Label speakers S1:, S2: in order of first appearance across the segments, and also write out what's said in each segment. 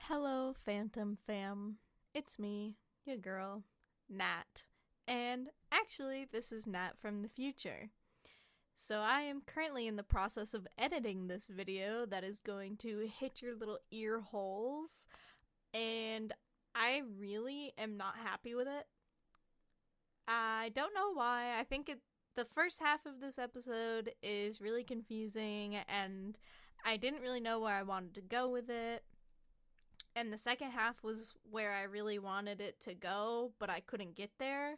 S1: Hello, Phantom Fam. It's me, your girl, Nat. And actually, this is Nat from the future. So I am currently in the process of editing this video that is going to hit your little ear holes. And I really am not happy with it. I don't know why. I think the first half of this episode is really confusing and I didn't really know where I wanted to go with it. And the second half was where I really wanted it to go, but I couldn't get there.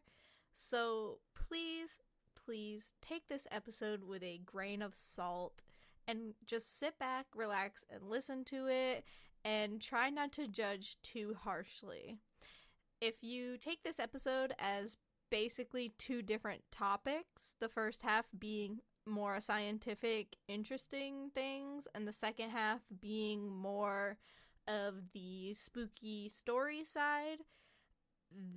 S1: So please take this episode with a grain of salt and just sit back, relax, and listen to it, and try not to judge too harshly. If you take this episode as basically two different topics, the first half being more scientific, interesting things, and the second half being more of the spooky story side,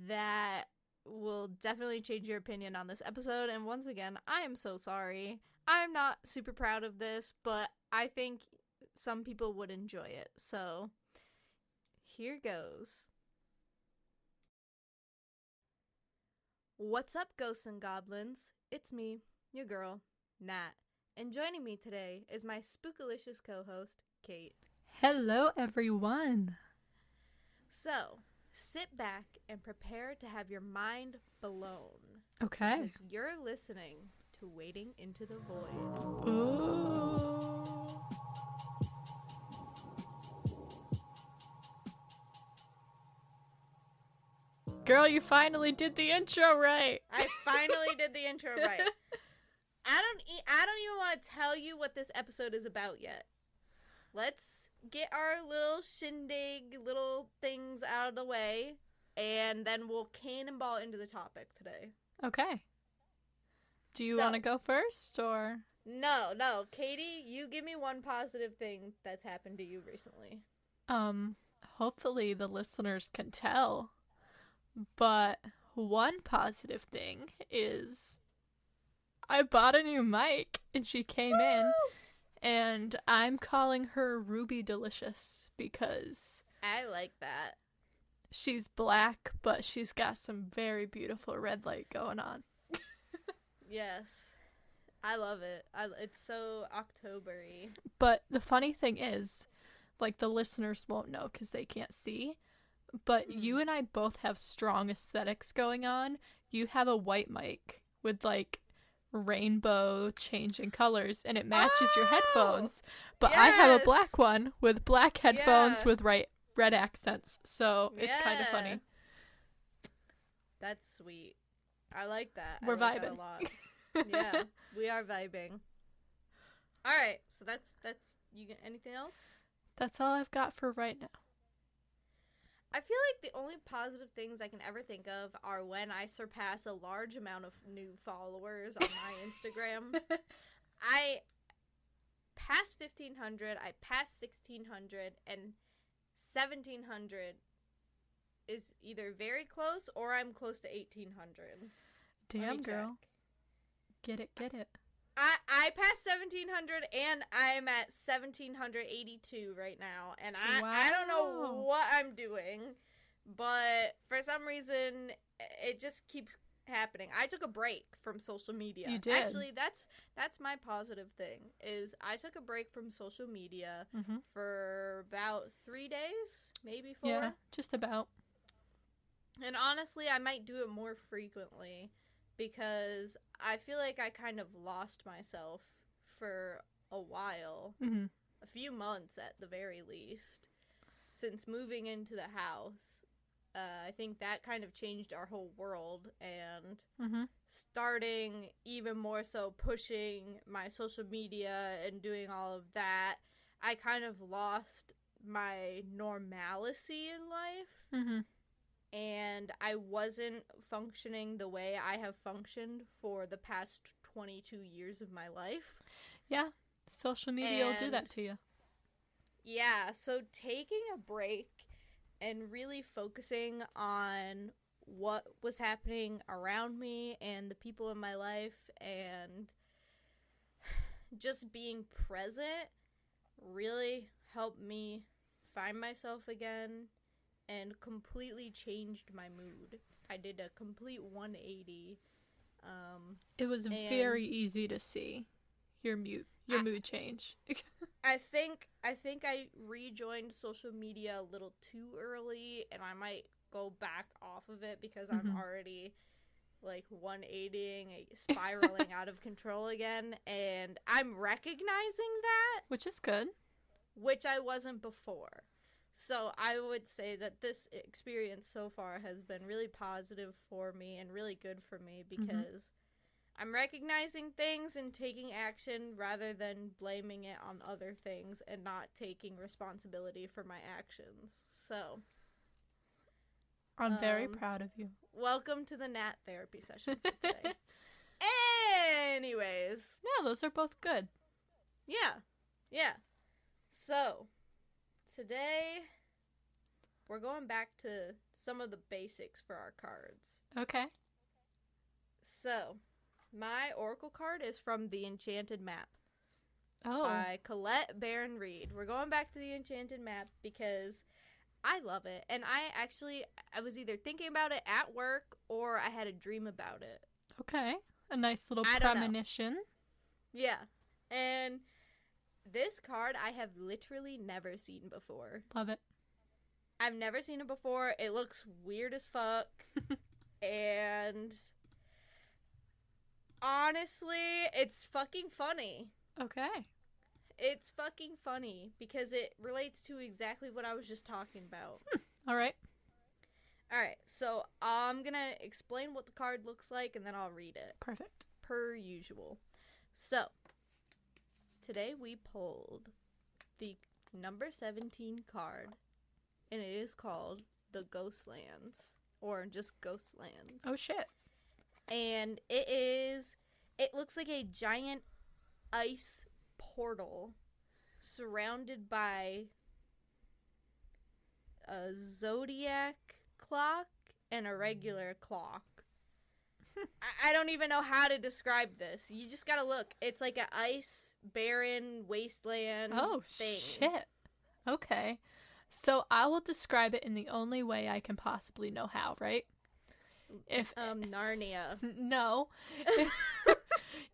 S1: that will definitely change your opinion on this episode. And once again, I am so sorry. I'm not super proud of this, but I think some people would enjoy it. So here goes. What's up, ghosts and goblins? It's me, your girl, Nat. And joining me today is my spookalicious co-host, Kate.
S2: Hello, everyone.
S1: So, sit back and prepare to have your mind blown.
S2: Okay.
S1: Because you're listening to Wading into the Void.
S2: Ooh. Girl, you finally did the intro right.
S1: I finally did the intro right. I don't even want to tell you what this episode is about yet. Let's get our little shindig, little things out of the way, and then we'll cannonball into the topic today.
S2: Okay. Do you want to go first, or?
S1: No. Katie, you give me one positive thing that's happened to you recently.
S2: Hopefully the listeners can tell, but one positive thing is I bought a new mic, and she came in. And I'm calling her Ruby Delicious because
S1: I like that.
S2: She's black, but she's got some very beautiful red light going on.
S1: Yes. I love it. It's so October-y.
S2: But the funny thing is, like, the listeners won't know because they can't see, but you and I both have strong aesthetics going on. You have a white mic with, like, rainbow changing colors, and it matches your headphones, but yes! I have a black one with black headphones with red accents, so it's kind of funny.
S1: That's sweet. I like that.
S2: We're
S1: vibing
S2: that
S1: a lot. Yeah, we are vibing. All right, so that's you got anything else?
S2: That's all I've got for right now.
S1: I feel like the only positive things I can ever think of are when I surpass a large amount of new followers on my Instagram. I passed 1,500, I passed 1,600, and 1,700 is either very close or I'm close to 1,800.
S2: Damn, girl. Get it.
S1: I passed 1,700 and I'm at 1,782 right now, and I don't know what I'm doing, but for some reason it just keeps happening. I took a break from social media.
S2: You did.
S1: Actually, that's my positive thing, is I took a break from social media for about 3 days, maybe 4.
S2: Yeah, just about.
S1: And honestly, I might do it more frequently, because I feel like I kind of lost myself for a while, a few months at the very least, since moving into the house. I think that kind of changed our whole world, and starting even more so pushing my social media and doing all of that, I kind of lost my normalcy in life. And I wasn't functioning the way I have functioned for the past 22 years of my life.
S2: Yeah, social media will do that to you.
S1: Yeah, so taking a break and really focusing on what was happening around me and the people in my life, and just being present really helped me find myself again and completely changed my mood. I did a complete 180.
S2: It was very easy to see your mood change.
S1: I think I rejoined social media a little too early, and I might go back off of it because I'm already like 180ing, spiraling out of control again, and I'm recognizing that,
S2: which is good,
S1: which I wasn't before. So I would say that this experience so far has been really positive for me and really good for me because I'm recognizing things and taking action rather than blaming it on other things and not taking responsibility for my actions. So
S2: I'm very proud of you.
S1: Welcome to the Nat therapy session for today. Anyways.
S2: Yeah, those are both good.
S1: Yeah. So, today, we're going back to some of the basics for our cards.
S2: Okay.
S1: So, my Oracle card is from The Enchanted Map.
S2: Oh.
S1: By Colette Baron Reed. We're going back to The Enchanted Map because I love it. And I was either thinking about it at work or I had a dream about it.
S2: Okay. A nice little premonition.
S1: Yeah. And this card I have literally never seen before.
S2: Love it.
S1: I've never seen it before. It looks weird as fuck. And honestly, it's fucking funny.
S2: Okay.
S1: It's fucking funny because it relates to exactly what I was just talking about.
S2: All right.
S1: So I'm going to explain what the card looks like and then I'll read it.
S2: Perfect.
S1: Per usual. So, today we pulled the number 17 card and it is called the Ghostlands or just Ghostlands.
S2: Oh shit.
S1: And it looks like a giant ice portal surrounded by a zodiac clock and a regular clock. I don't even know how to describe this. You just gotta look. It's like an ice barren wasteland thing.
S2: Shit. Okay. So I will describe it in the only way I can possibly know how, right?
S1: Narnia.
S2: No.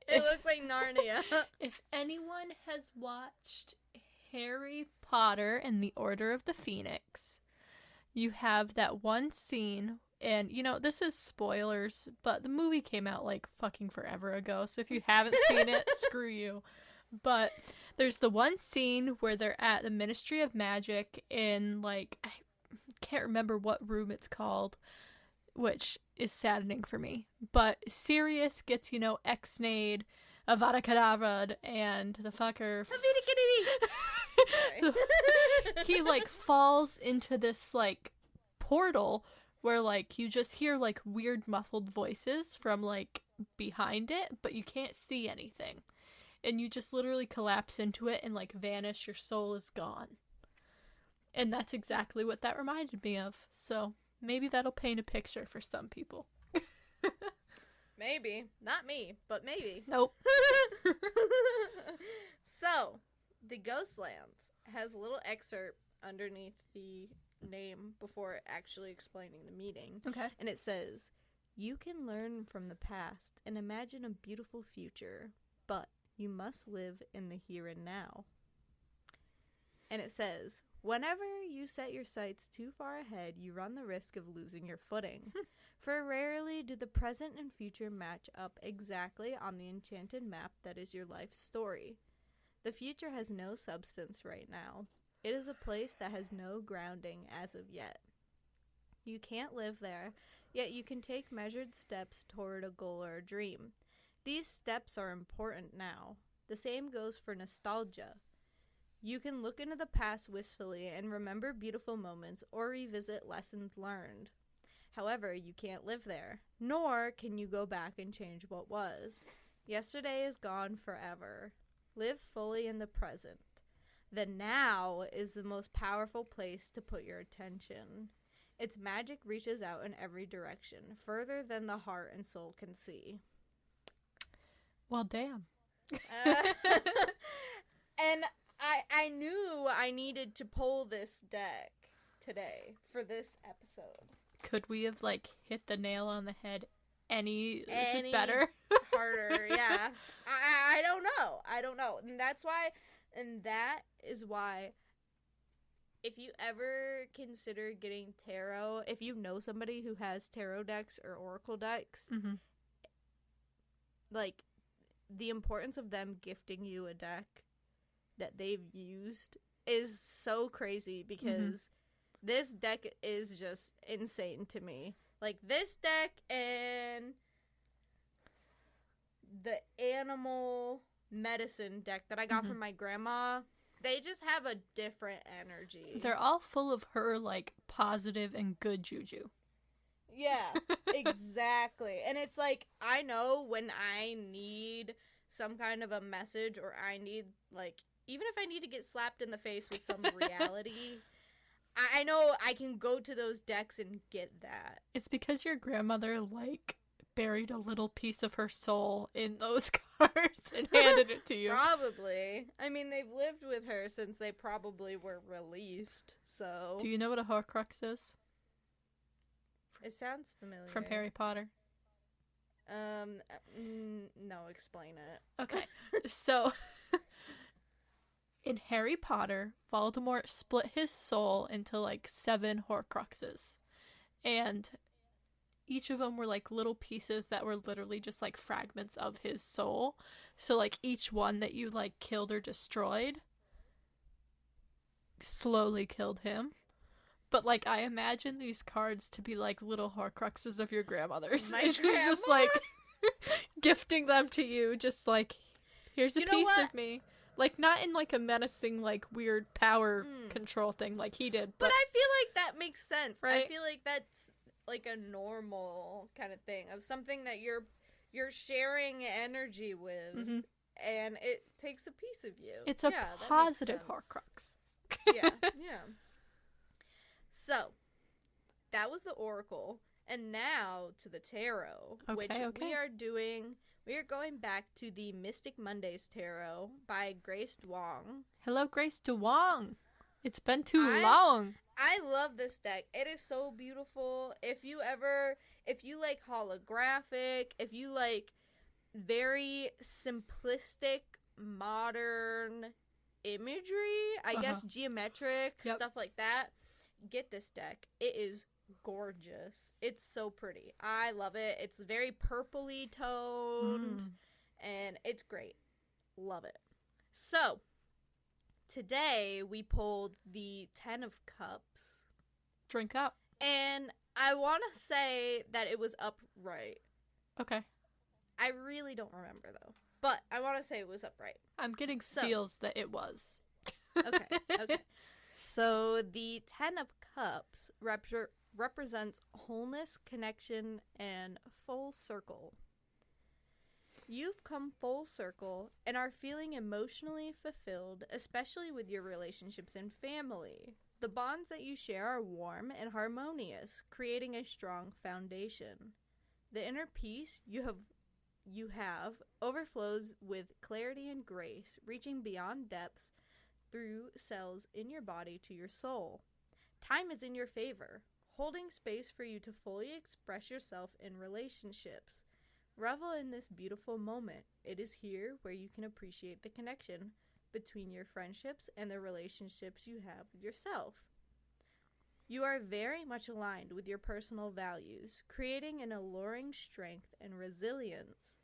S1: It looks like Narnia.
S2: If anyone has watched Harry Potter and the Order of the Phoenix, you have that one scene, and, this is spoilers, but the movie came out, like, fucking forever ago, so if you haven't seen it, screw you. But there's the one scene where they're at the Ministry of Magic in, like, I can't remember what room it's called, which is saddening for me. But Sirius gets, Ex-Nade, Avada Kedavra, and the fucker... he, like, falls into this, like, portal where, like, you just hear, like, weird muffled voices from, like, behind it, but you can't see anything. And you just literally collapse into it and, like, vanish. Your soul is gone. And that's exactly what that reminded me of. So maybe that'll paint a picture for some people.
S1: Maybe. Not me, but maybe.
S2: Nope.
S1: So, the Ghostlands has a little excerpt underneath the name before actually explaining the meaning.
S2: Okay.
S1: And it says, "You can learn from the past and imagine a beautiful future, but you must live in the here and now." And it says, "Whenever you set your sights too far ahead, you run the risk of losing your footing. For rarely do the present and future match up exactly on the enchanted map that is your life's story. The future has no substance right now. It is a place that has no grounding as of yet. You can't live there, yet you can take measured steps toward a goal or a dream. These steps are important now. The same goes for nostalgia. You can look into the past wistfully and remember beautiful moments or revisit lessons learned. However, you can't live there, nor can you go back and change what was. Yesterday is gone forever. Live fully in the present. The now is the most powerful place to put your attention. Its magic reaches out in every direction, further than the heart and soul can see."
S2: Well, damn.
S1: And I knew I needed to pull this deck today for this episode.
S2: Could we have, like, hit the nail on the head any better?
S1: Harder, yeah. I don't know. I don't know. And that is why if you ever consider getting tarot, if you know somebody who has tarot decks or oracle decks, like, the importance of them gifting you a deck that they've used is so crazy, because this deck is just insane to me. Like, this deck and the animal medicine deck that I got from my grandma, they just have a different energy.
S2: They're all full of her, like, positive and good juju.
S1: Yeah, exactly. And it's like, I know when I need some kind of a message, or I need, like, even if I need to get slapped in the face with some reality, I know I can go to those decks and get that.
S2: It's because your grandmother, like, buried a little piece of her soul in those cards and handed it to you.
S1: Probably. I mean, they've lived with her since they probably were released, so...
S2: Do you know what a Horcrux is?
S1: It sounds familiar.
S2: From Harry Potter?
S1: No, explain it.
S2: Okay, so... In Harry Potter, Voldemort split his soul into, like, 7 Horcruxes. And each of them were, like, little pieces that were literally just, like, fragments of his soul. So, like, each one that you, like, killed or destroyed slowly killed him. But, like, I imagine these cards to be, like, little Horcruxes of your grandmother's.
S1: My
S2: And she's just, like, gifting them to you, just, like, here's a piece of me. Like, not in, like, a menacing, like, weird power control thing like he did.
S1: But I feel like that makes sense.
S2: Right?
S1: I feel like that's, like, a normal kind of thing of something that you're sharing energy with, and it takes a piece of you.
S2: It's a positive Horcrux.
S1: Yeah. So, that was the Oracle. And now to the Tarot, which we are going back to the Mystic Mondays Tarot by Grace Duong.
S2: Hello, Grace Duong. It's been too long.
S1: I love this deck. It is so beautiful. If you like holographic, if you like very simplistic, modern imagery, I guess geometric, stuff like that, get this deck. It is gorgeous. It's so pretty. I love it. It's very purpley toned and it's great. Love it. So, today we pulled the 10 of Cups.
S2: Drink up.
S1: And I want to say that it was upright.
S2: Okay.
S1: I really don't remember though. But I want to say it was upright.
S2: I'm getting feels that it was.
S1: Okay. So, the 10 of Cups represents wholeness, connection, and full circle. You've come full circle and are feeling emotionally fulfilled, especially with your relationships and family. The bonds that you share are warm and harmonious, creating a strong foundation. The inner peace you have overflows with clarity and grace, reaching beyond depths through cells in your body to your soul. Time is in your favor, holding space for you to fully express yourself in relationships. Revel in this beautiful moment. It is here where you can appreciate the connection between your friendships and the relationships you have with yourself. You are very much aligned with your personal values, creating an alluring strength and resilience.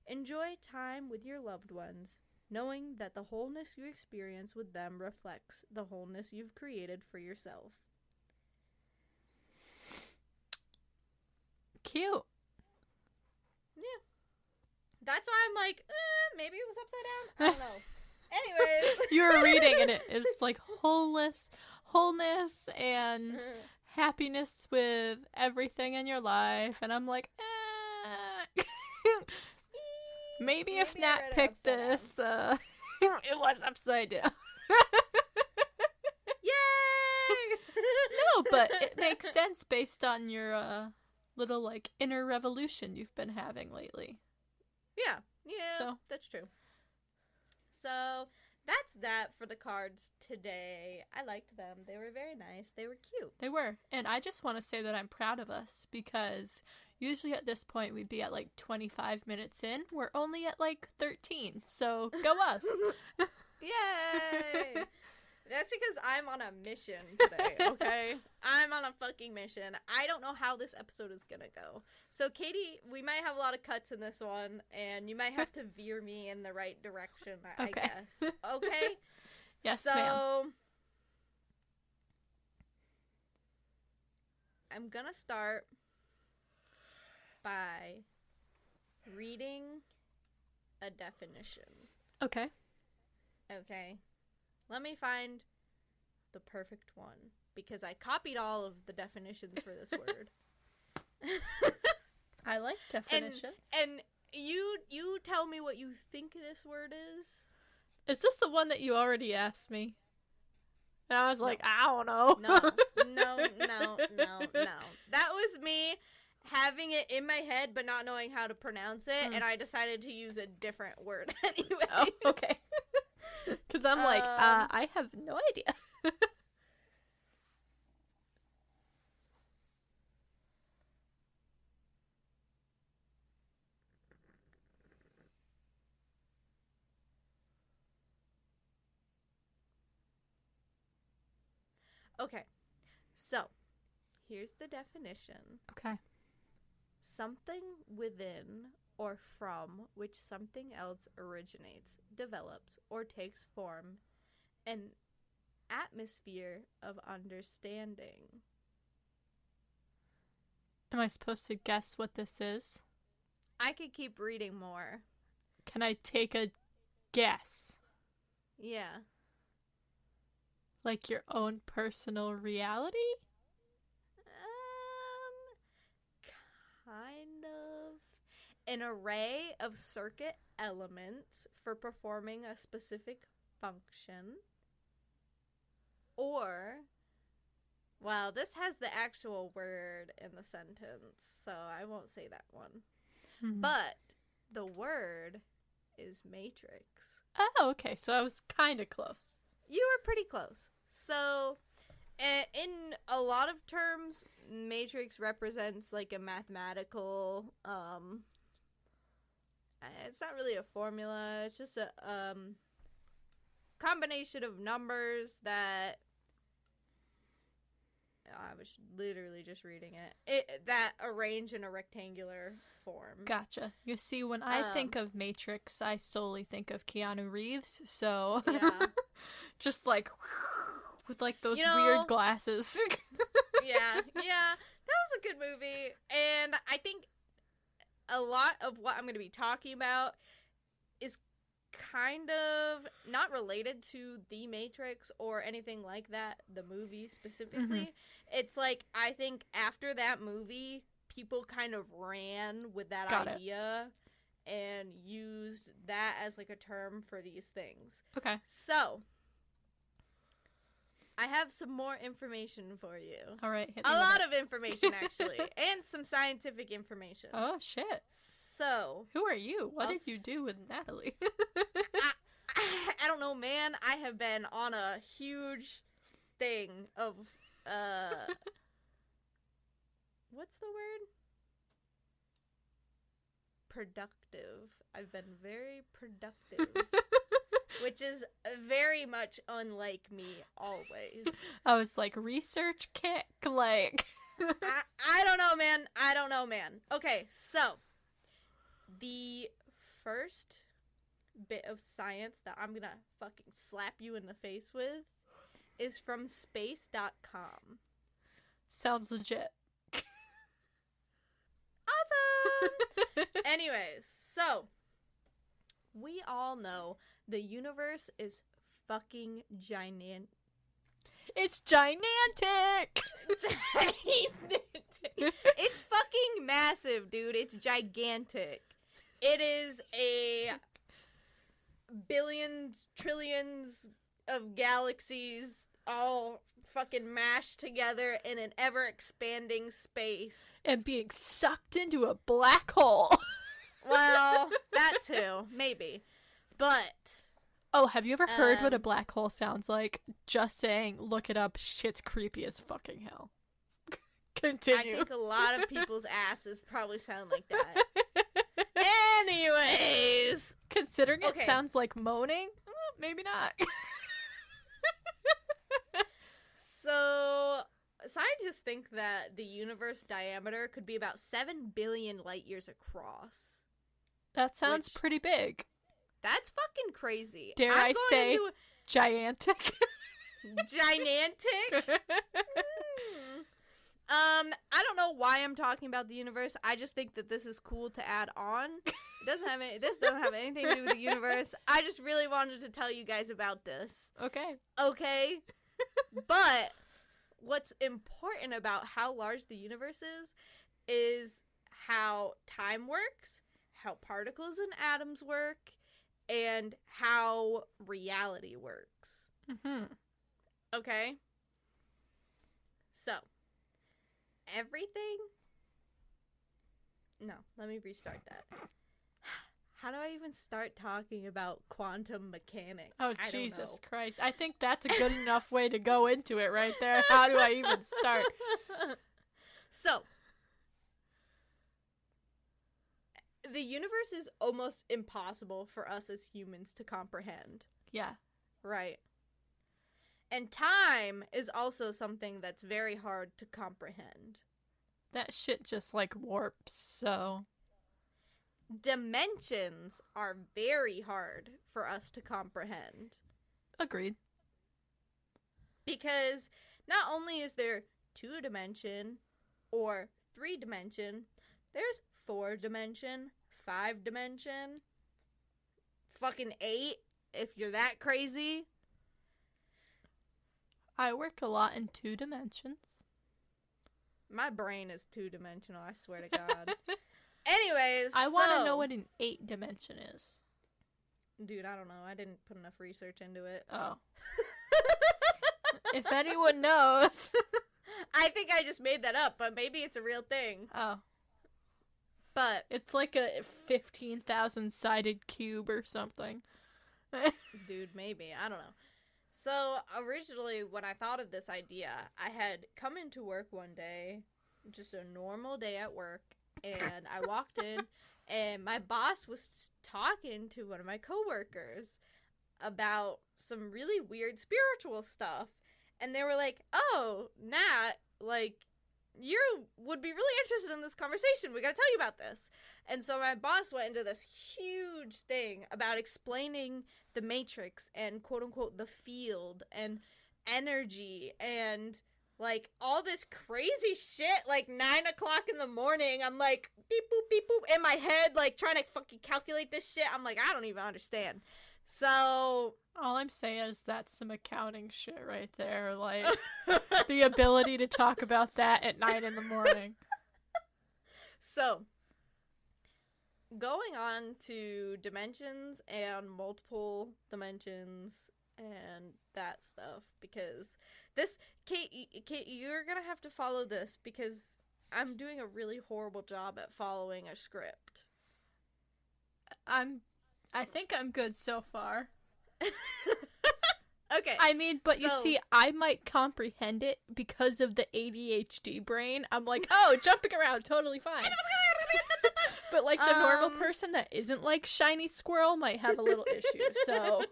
S1: Enjoy time with your loved ones, knowing that the wholeness you experience with them reflects the wholeness you've created for yourself.
S2: Cute.
S1: Yeah. That's why I'm like, maybe it was upside down. I don't know. Anyways.
S2: You were reading and it's like wholeness and happiness with everything in your life. And I'm like, maybe if Nat picked this, it was upside down.
S1: Yay!
S2: No, but it makes sense based on your little, like, inner revolution you've been having lately.
S1: Yeah,
S2: so.
S1: That's true. So, that's that for the cards today. I liked them. They were very nice. They were cute.
S2: They were. And I just want to say that I'm proud of us because usually at this point we'd be at like 25 minutes in. We're only at like 13. So go us.
S1: Yay! That's because I'm on a mission today, okay? I'm on a fucking mission. I don't know how this episode is gonna go. So, Katie, we might have a lot of cuts in this one, and you might have to veer me in the right direction, I guess. Okay?
S2: Yes,
S1: so,
S2: ma'am.
S1: I'm gonna start by reading a definition.
S2: Okay.
S1: Okay. Let me find the perfect one, because I copied all of the definitions for this word.
S2: I like definitions.
S1: And you tell me what you think this word is.
S2: Is this the one that you already asked me? And I was like, I don't know.
S1: No. That was me having it in my head but not knowing how to pronounce it, and I decided to use a different word anyway.
S2: Oh, okay. Because I'm like, I have no idea.
S1: Okay, so here's the definition.
S2: Okay.
S1: Something within or from which something else originates, develops, or takes form. An atmosphere of understanding.
S2: Am I supposed to guess what this is?
S1: I could keep reading more.
S2: Can I take a guess?
S1: Yeah.
S2: Like your own personal reality?
S1: Kind of. An array of circuit elements for performing a specific function. Or, well, this has the actual word in the sentence, so I won't say that one. But the word is matrix.
S2: Oh, okay. So I was kind of close.
S1: You were pretty close. So, in a lot of terms, matrix represents like a mathematical, it's not really a formula, it's just a combination of numbers that, I was literally just reading it, that arrange in a rectangular form.
S2: Gotcha. You see, when I think of Matrix, I solely think of Keanu Reeves, so
S1: Yeah.
S2: just like with like those weird glasses.
S1: Yeah, that was a good movie, and I think a lot of what I'm going to be talking about is kind of not related to The Matrix or anything like that, the movie specifically. It's like, I think after that movie, people kind of ran with that idea and used that as like a term for these things.
S2: Okay.
S1: So, I have some more information for you.
S2: All right.
S1: A lot of information, actually. And some scientific information.
S2: Oh, shit.
S1: So.
S2: Who are you? What did you do with Natalie?
S1: I don't know, man. I have been on a huge thing of, what's the word? Productive. I've been very productive. Which is very much unlike me, always.
S2: I was like, research kick, like...
S1: I don't know, man. I don't know, man. Okay, so, the first bit of science that I'm gonna fucking slap you in the face with is from space.com.
S2: Sounds legit.
S1: Awesome! Anyways, so, we all know the universe is fucking giant.
S2: It's gigantic!
S1: It's fucking massive, dude. It's gigantic. It is a billions, trillions of galaxies all fucking mashed together in an ever-expanding space.
S2: And being sucked into a black hole.
S1: Well, that too. Maybe. But
S2: Oh, have you ever heard what a black hole sounds like? Just saying, look it up. Shit's creepy as fucking hell. Continue.
S1: I think a lot of people's asses probably sound like that. Anyways.
S2: Considering it sounds like moaning, maybe not.
S1: So, scientists think that the universe diameter could be about 7 billion light years across.
S2: That sounds pretty big.
S1: That's fucking crazy.
S2: Dare I say gigantic?
S1: Gigantic? I don't know why I'm talking about the universe. I just think that this is cool to add on. This doesn't have anything to do with the universe. I just really wanted to tell you guys about this. Okay? But what's important about how large the universe is how time works, how particles and atoms work, and how reality works.
S2: Mm-hmm.
S1: Okay? So, everything... No, let me restart that. How do I even start talking about quantum mechanics?
S2: Oh, Jesus Christ. I think that's a good enough way to go into it right there. How do I even start?
S1: So, the universe is almost impossible for us as humans to comprehend.
S2: Yeah.
S1: Right. And time is also something that's very hard to comprehend.
S2: That shit just, like, warps, so...
S1: Dimensions are very hard for us to comprehend.
S2: Agreed.
S1: Because not only is there 2-dimension or 3-dimension, there's 4-dimension, 5-dimension, fucking 8 if you're that crazy.
S2: I work a lot in 2 dimensions.
S1: My brain is 2-dimensional, I swear to God. Anyways,
S2: I want to know what an 8-dimension is.
S1: Dude, I don't know. I didn't put enough research into it.
S2: Oh. If anyone knows.
S1: I think I just made that up, but maybe it's a real thing.
S2: Oh.
S1: But
S2: it's like a 15,000-sided cube or something.
S1: Dude, maybe. I don't know. So, originally, when I thought of this idea, I had come into work one day, just a normal day at work, and I walked in, and my boss was talking to one of my coworkers about some really weird spiritual stuff. And they were like, oh, Nat, like, you would be really interested in this conversation. We gotta tell you about this. And so my boss went into this huge thing about explaining the Matrix and quote-unquote the field and energy and... like, all this crazy shit, like, 9 o'clock in the morning, I'm like, beep, boop, in my head, like, trying to fucking calculate this shit. I'm like, I don't even understand. So...
S2: all I'm saying is that's some accounting shit right there, like, the ability to talk about that at 9 in the morning.
S1: So, going on to dimensions and multiple dimensions and that stuff, because... Kate, you're gonna have to follow this because I'm doing a really horrible job at following a script.
S2: I think I'm good so far.
S1: Okay.
S2: I mean, but you see, I might comprehend it because of the ADHD brain. I'm like, oh, jumping around, totally fine. But, like, the normal person that isn't like Shiny Squirrel might have a little issue, so...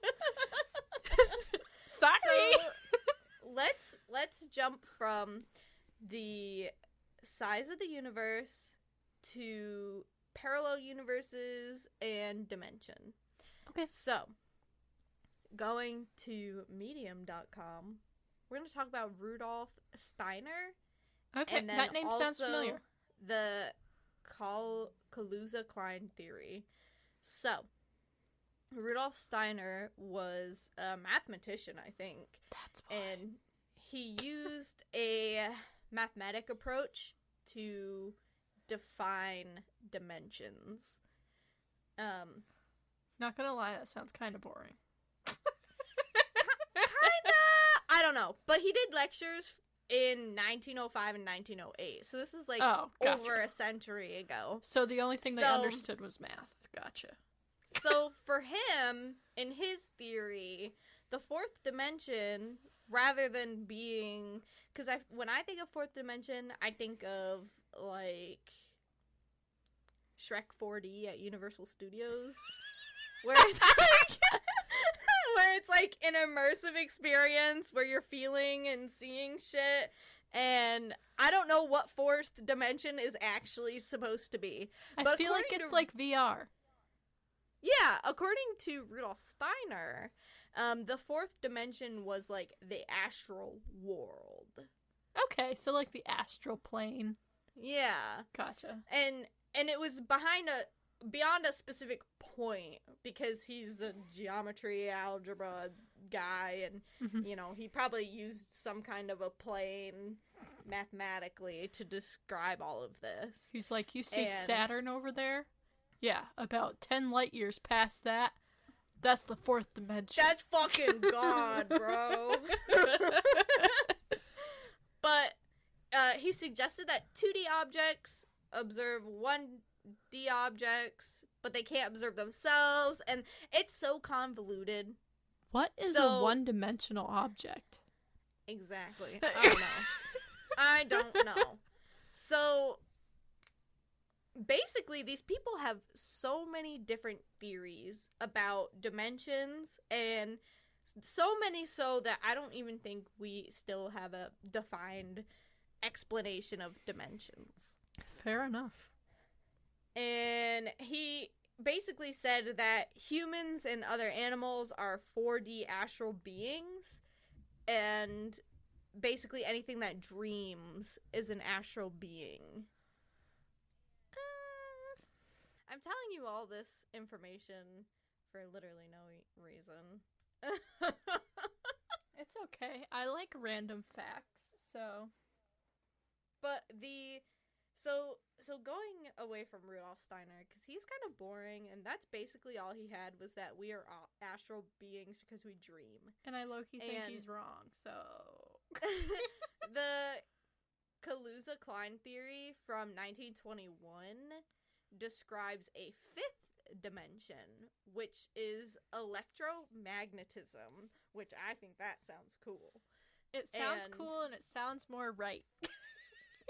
S2: Sorry!
S1: So, let's jump from the size of the universe to parallel universes and dimension.
S2: Okay.
S1: So, going to medium.com, we're going to talk about Rudolf Steiner.
S2: Okay,
S1: and then
S2: that name sounds familiar.
S1: The Kaluza-Klein theory. So, Rudolf Steiner was a mathematician, I think.
S2: That's why.
S1: And he used a mathematic approach to define dimensions.
S2: Not gonna lie, that sounds kind of boring.
S1: Kinda, I don't know. But he did lectures in 1905 and 1908. So this is like over a century ago.
S2: So the only thing they understood was math. Gotcha.
S1: So for him, in his theory, the fourth dimension, rather than being, because when I think of fourth dimension, I think of like Shrek 4D at Universal Studios, where it's like, where it's like an immersive experience where you're feeling and seeing shit. And I don't know what fourth dimension is actually supposed to be.
S2: I feel like it's like VR.
S1: Yeah, according to Rudolf Steiner, the fourth dimension was like the astral world.
S2: Okay, so like the astral plane.
S1: Yeah.
S2: Gotcha.
S1: And it was beyond a specific point, because he's a geometry algebra guy, and you know, he probably used some kind of a plane mathematically to describe all of this.
S2: He's like, you see Saturn over there? Yeah, about 10 light years past that. That's the fourth dimension.
S1: That's fucking God, bro. But he suggested that 2D objects observe 1D objects, but they can't observe themselves, and it's so convoluted.
S2: What is a one-dimensional object?
S1: Exactly. I don't know. I don't know. So basically, these people have so many different theories about dimensions, and so many so that I don't even think we still have a defined explanation of dimensions.
S2: Fair enough.
S1: And he basically said that humans and other animals are 4D astral beings, and basically anything that dreams is an astral being. I'm telling you all this information for literally no reason.
S2: It's okay. I like random facts, so.
S1: But so going away from Rudolf Steiner, because he's kind of boring, and that's basically all he had, was that we are astral beings because we dream.
S2: And I low-key think he's wrong, so.
S1: The Kaluza-Klein theory from 1921 describes a fifth dimension, which is electromagnetism, which I think that sounds cool.
S2: It sounds cool, and it sounds more right.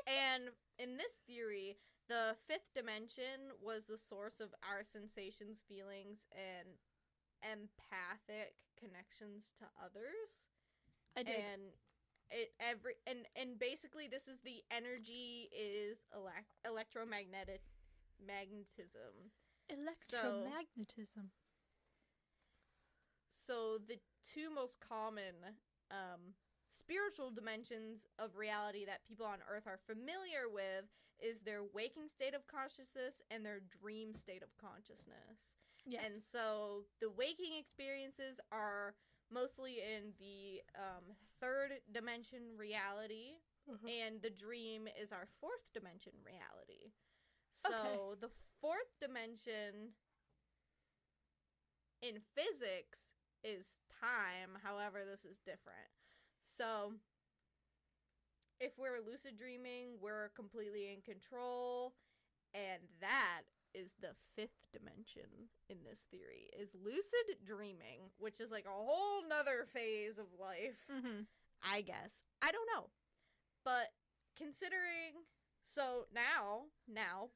S1: And in this theory, the fifth dimension was the source of our sensations, feelings, and empathic connections to others.
S2: I did.
S1: And basically, this is the energy is electromagnetism.
S2: Electromagnetism.
S1: So the two most common spiritual dimensions of reality that people on Earth are familiar with is their waking state of consciousness and their dream state of consciousness.
S2: Yes.
S1: And so the waking experiences are mostly in the third dimension reality, and the dream is our fourth dimension reality. So the fourth dimension in physics is time, however, this is different. So if we're lucid dreaming, we're completely in control, and that is the fifth dimension in this theory, is lucid dreaming, which is like a whole nother phase of life, I guess. I don't know. But considering, so now,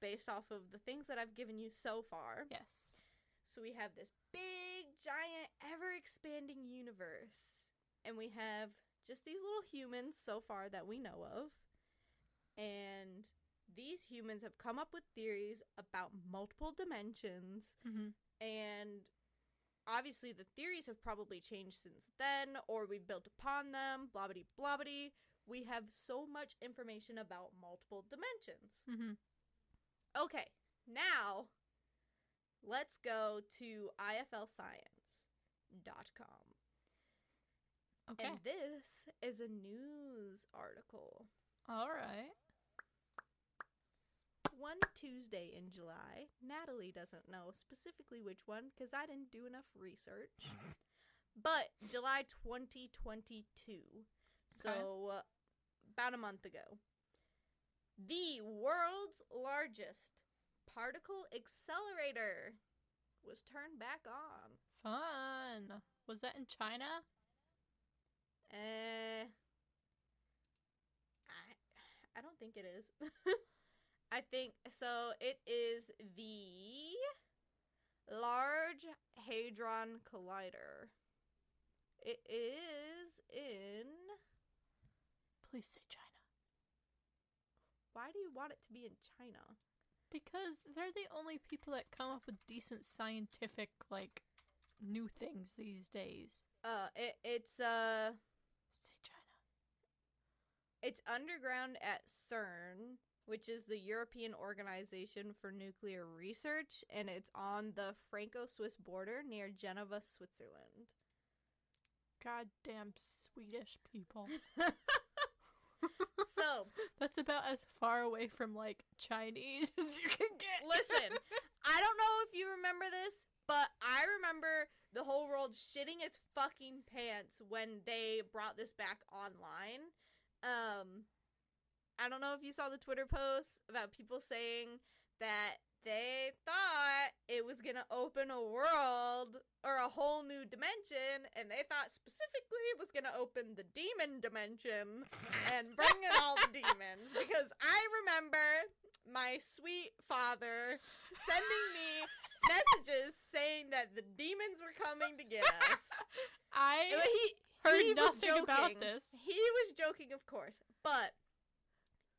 S1: based off of the things that I've given you so far,
S2: yes.
S1: So we have this big, giant, ever-expanding universe, and we have just these little humans so far that we know of, and these humans have come up with theories about multiple dimensions, and obviously the theories have probably changed since then, or we built upon them, blah-bitty, blah-bitty. We have so much information about multiple dimensions. Okay, now let's go to iflscience.com.
S2: Okay.
S1: And this is a news article.
S2: All right.
S1: One Tuesday in July. Natalie doesn't know specifically which one because I didn't do enough research. But July 2022. So about a month ago. The world's largest particle accelerator was turned back on.
S2: Fun. Was that in China?
S1: I don't think it is. I think so. It is the Large Hadron Collider. It is in.
S2: Please say China.
S1: Why do you want it to be in China?
S2: Because they're the only people that come up with decent scientific, like, new things these days.
S1: It's
S2: Say China.
S1: It's underground at CERN, which is the European Organization for Nuclear Research, and it's on the Franco-Swiss border near Geneva, Switzerland.
S2: Goddamn Swedish people.
S1: So,
S2: that's about as far away from, like, Chinese as you can get.
S1: Listen, I don't know if you remember this, but I remember the whole world shitting its fucking pants when they brought this back online. I don't know if you saw the Twitter posts about people saying that they thought it was gonna open a world or a whole new dimension, and they thought specifically it was gonna open the demon dimension and bring in all the demons, because I remember my sweet father sending me messages saying that the demons were coming to get us.
S2: He heard nothing about this.
S1: He was joking, of course, but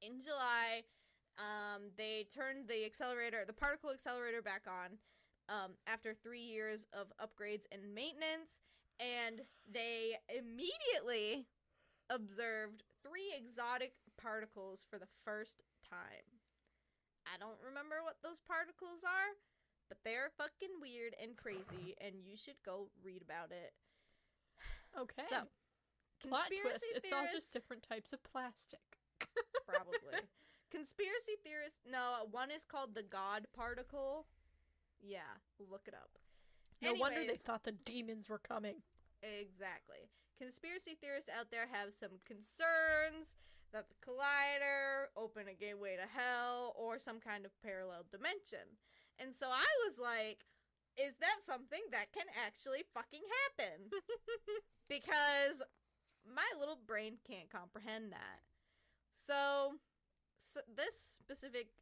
S1: in July, they turned the particle accelerator back on after 3 years of upgrades and maintenance, and they immediately observed 3 exotic particles for the first time. I don't remember what those particles are, but they're fucking weird and crazy, and you should go read about it.
S2: Okay.
S1: So,
S2: plot twist,
S1: theorists,
S2: it's all just different types of plastic.
S1: Probably. Conspiracy theorists, no, one is called the God particle. Yeah, look it up.
S2: No wonder they thought the demons were coming.
S1: Exactly. Conspiracy theorists out there have some concerns that the collider open a gateway to hell or some kind of parallel dimension. And so I was like, is that something that can actually fucking happen? Because my little brain can't comprehend that. So this specific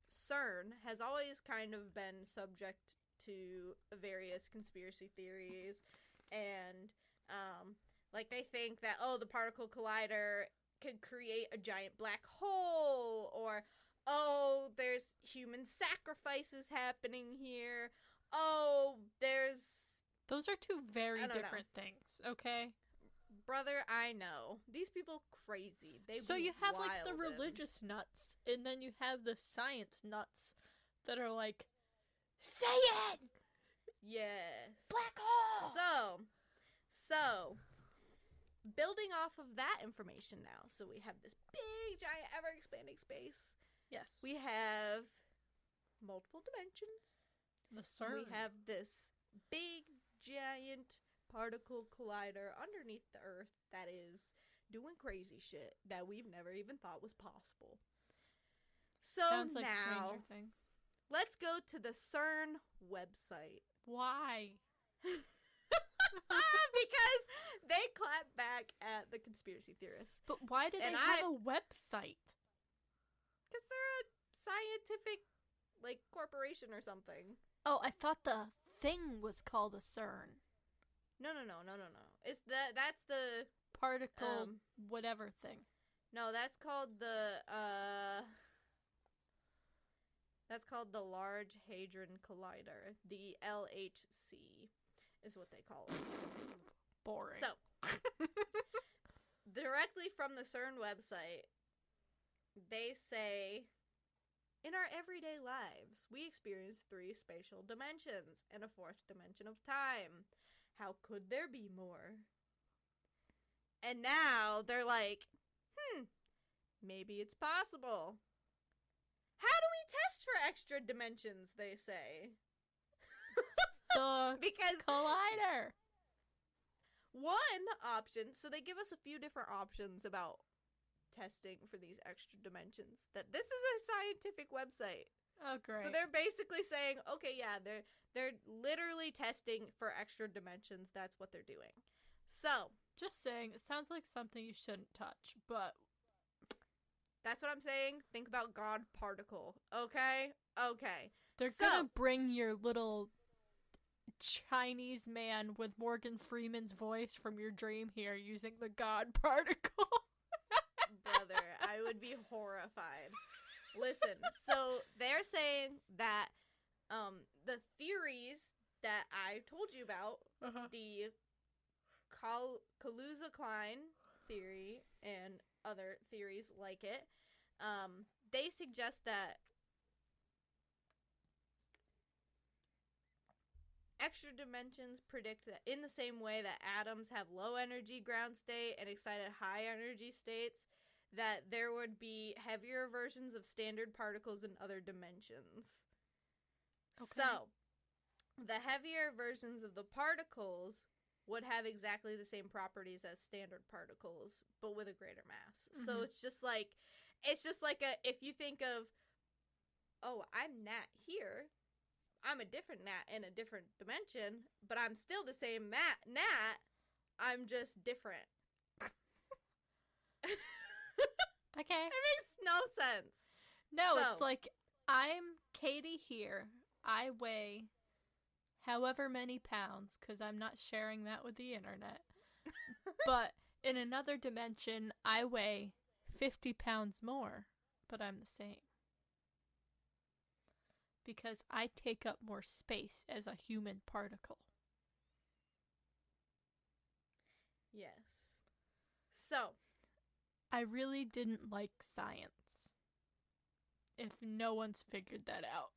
S1: CERN has always kind of been subject to various conspiracy theories, and like they think that, oh, the particle collider could create a giant black hole, or oh, there's human sacrifices happening here. Oh,
S2: those are 2 very different things, okay?
S1: Brother, I know. These people crazy.
S2: So you have like the religious nuts, and then you have the science nuts that are like, say it!
S1: Yes.
S2: Black hole!
S1: So, building off of that information now, so we have this big, giant, ever-expanding space.
S2: Yes.
S1: We have multiple dimensions.
S2: The CERN.
S1: We have this big, giant particle collider underneath the Earth that is doing crazy shit that we've never even thought was possible. So
S2: sounds like
S1: now,
S2: Stranger Things.
S1: Let's go to the CERN website.
S2: Why?
S1: Because they clap back at the conspiracy theorists.
S2: But why do they have a website?
S1: Because they're a scientific, like, corporation or something.
S2: Oh, I thought the thing was called a CERN.
S1: No. It's that's the
S2: particle whatever thing.
S1: No, that's called the Large Hadron Collider. The LHC is what they call it.
S2: Boring.
S1: So, directly from the CERN website, they say, in our everyday lives, we experience 3 spatial dimensions and a 4th dimension of time. How could there be more? And now they're like, maybe it's possible. How do we test for extra dimensions, they say?
S2: Because collider.
S1: One option, so they give us a few different options about testing for these extra dimensions. That this is a scientific website.
S2: Oh, great.
S1: So they're basically saying, okay, yeah, they're literally testing for extra dimensions. That's what they're doing. So,
S2: just saying, it sounds like something you shouldn't touch, but
S1: that's what I'm saying. Think about God particle. Okay? Okay.
S2: They're gonna bring your little Chinese man with Morgan Freeman's voice from your dream here using the God particle.
S1: Brother, I would be horrified. Listen, so they're saying that the theories that I told you about, the Kaluza-Klein theory and other theories like it, they suggest that extra dimensions predict that in the same way that atoms have low energy ground state and excited high energy states, that there would be heavier versions of standard particles in other dimensions. Okay. So, the heavier versions of the particles would have exactly the same properties as standard particles, but with a greater mass. Mm-hmm. So it's just like if you think of, oh, I'm Nat here, I'm a different Nat in a different dimension, but I'm still the same Nat, I'm just different.
S2: Okay.
S1: It makes no sense.
S2: No, so, it's like, I'm Katie here. I weigh however many pounds, because I'm not sharing that with the internet. But in another dimension, I weigh 50 pounds more, but I'm the same. Because I take up more space as a human particle.
S1: Yes. So,
S2: I really didn't like science. If no one's figured that out.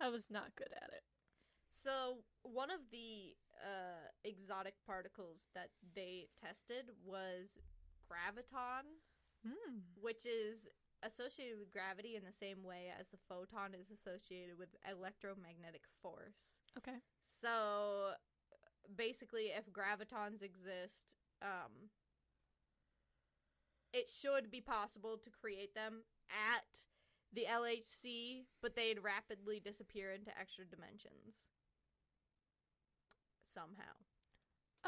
S2: I was not good at it.
S1: So, one of the exotic particles that they tested was graviton, which is associated with gravity in the same way as the photon is associated with electromagnetic force.
S2: Okay.
S1: So, basically, if gravitons exist, it should be possible to create them at the LHC, but they'd rapidly disappear into extra dimensions. Somehow.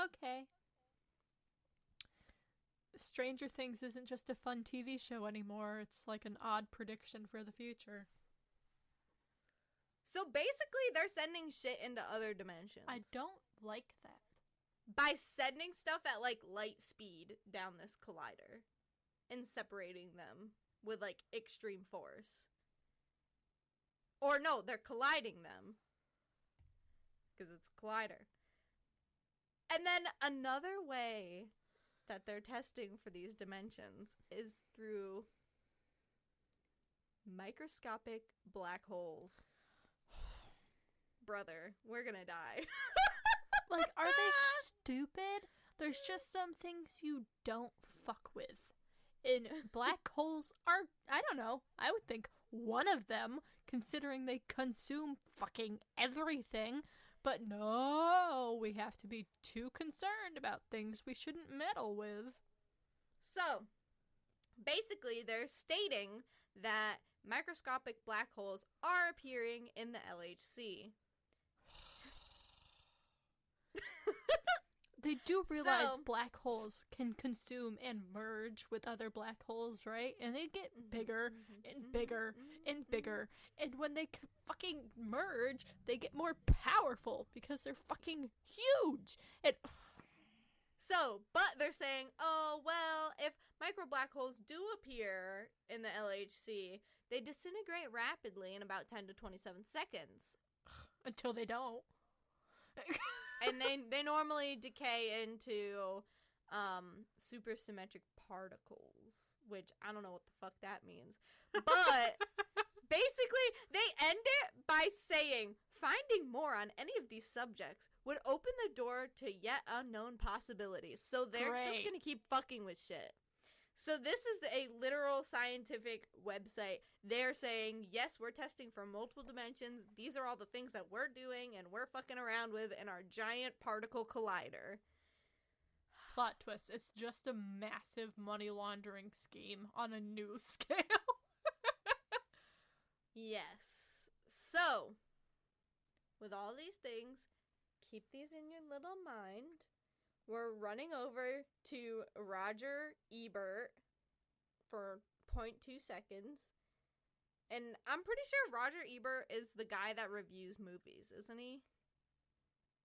S2: Okay. Stranger Things isn't just a fun TV show anymore. It's like an odd prediction for the future.
S1: So basically, they're sending shit into other dimensions.
S2: I don't like that.
S1: By sending stuff at, like, light speed down this collider. And separating them with, like, extreme force. Or no, they're colliding them. Because it's a collider. And then another way that they're testing for these dimensions is through microscopic black holes. Brother, we're gonna die.
S2: Like, are they stupid? There's just some things you don't fuck with. And black holes are, I don't know, I would think one of them, considering they consume fucking everything. But no, we have to be too concerned about things we shouldn't meddle with.
S1: So, basically, they're stating that microscopic black holes are appearing in the LHC.
S2: They do realize black holes can consume and merge with other black holes, right? And they get bigger and bigger and bigger. And when they fucking merge, they get more powerful because they're fucking huge. And
S1: so, but they're saying, oh, well, if micro black holes do appear in the LHC, they disintegrate rapidly in about 10 to 27 seconds.
S2: Until they don't.
S1: And they normally decay into supersymmetric particles, which I don't know what the fuck that means. But basically, they end it by saying, finding more on any of these subjects would open the door to yet unknown possibilities. So they're just going to keep fucking with shit. So this is a literal scientific website. They're saying, yes, we're testing for multiple dimensions. These are all the things that we're doing and we're fucking around with in our giant particle collider.
S2: Plot twist. It's just a massive money laundering scheme on a new scale.
S1: Yes. So, with all these things, keep these in your little mind. We're running over to Roger Ebert for 0.2 seconds. And I'm pretty sure Roger Ebert is the guy that reviews movies, isn't he?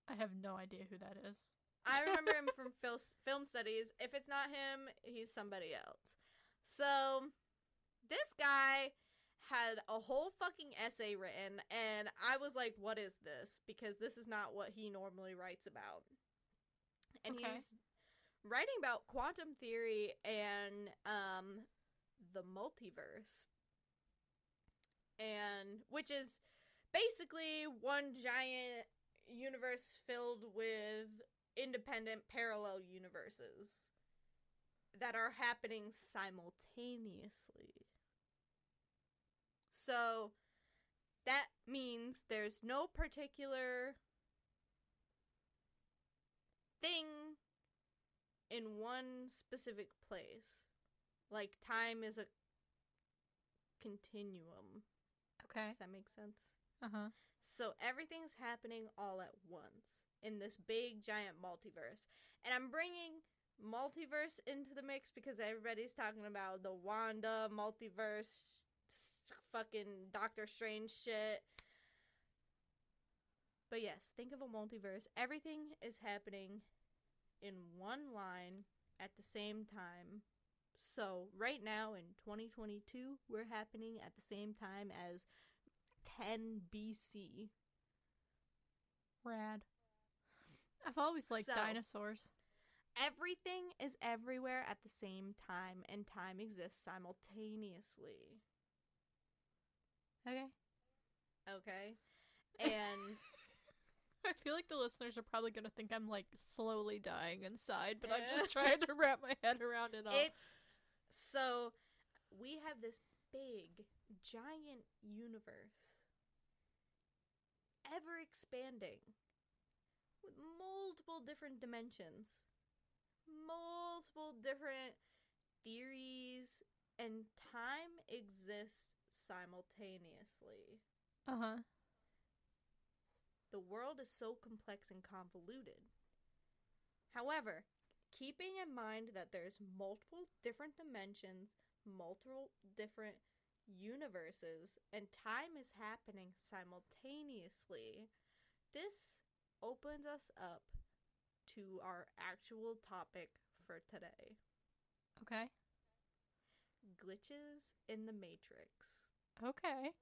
S2: I have no idea who that is.
S1: I remember him from film studies. If it's not him, he's somebody else. So, this guy had a whole fucking essay written, and I was like, what is this? Because this is not what he normally writes about. And he's writing about quantum theory and the multiverse. And which is basically one giant universe filled with independent parallel universes that are happening simultaneously. So that means there's no particular thing in one specific place. Like, time is a continuum.
S2: Okay.
S1: Does that make sense?
S2: Uh-huh.
S1: So everything's happening all at once in this big, giant multiverse. And I'm bringing multiverse into the mix because everybody's talking about the Wanda multiverse, fucking Doctor Strange shit. But yes, think of a multiverse. Everything is happening in one line at the same time. So right now in 2022, we're happening at the same time as 10 BC.
S2: Rad. I've always liked dinosaurs.
S1: Everything is everywhere at the same time, and time exists simultaneously.
S2: Okay.
S1: Okay. And
S2: I feel like the listeners are probably going to think I'm, like, slowly dying inside, but I'm just trying to wrap my head around it all.
S1: So, we have this big, giant universe, ever expanding, with multiple different dimensions, multiple different theories, and time exists simultaneously.
S2: Uh-huh.
S1: The world is so complex and convoluted. However, keeping in mind that there's multiple different dimensions, multiple different universes, and time is happening simultaneously, this opens us up to our actual topic for today.
S2: Okay.
S1: Glitches in the Matrix.
S2: Okay.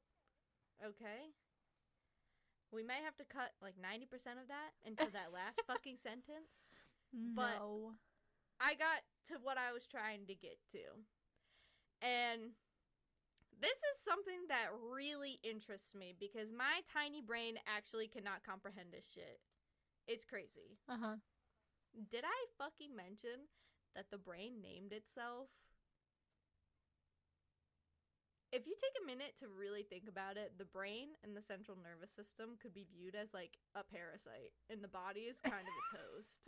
S1: Okay? We may have to cut like 90% of that into that last fucking sentence. But
S2: no.
S1: I got to what I was trying to get to. And this is something that really interests me because my tiny brain actually cannot comprehend this shit. It's crazy.
S2: Uh-huh.
S1: Did I fucking mention that the brain named itself? If you take a minute to really think about it, the brain and the central nervous system could be viewed as like a parasite, and the body is kind of a toast.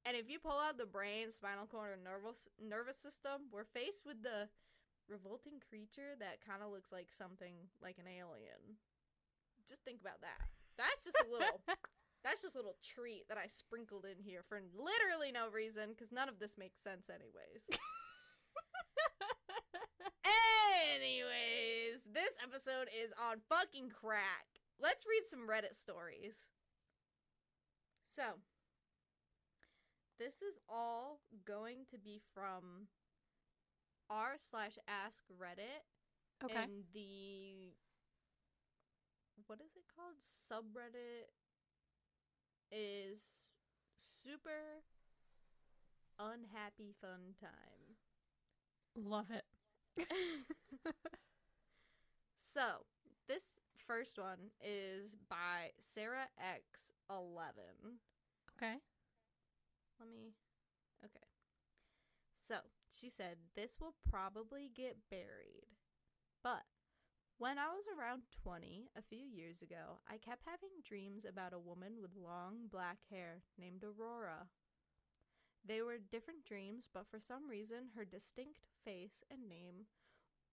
S1: And if you pull out the brain, spinal cord, and nervous system, we're faced with the revolting creature that kind of looks like something like an alien. Just think about that. That's just a little treat that I sprinkled in here for literally no reason, because none of this makes sense anyways. Anyways, this episode is on fucking crack. Let's read some Reddit stories. So, this is all going to be from r/askreddit.
S2: Okay.
S1: And the, what is it called? Subreddit is super unhappy fun time.
S2: Love it.
S1: So, this first one is by Sarah X11.
S2: Okay.
S1: Okay. So, she said, this will probably get buried. But, when I was around 20, a few years ago, I kept having dreams about a woman with long black hair named Aurora. They were different dreams, but for some reason, her distinct face and name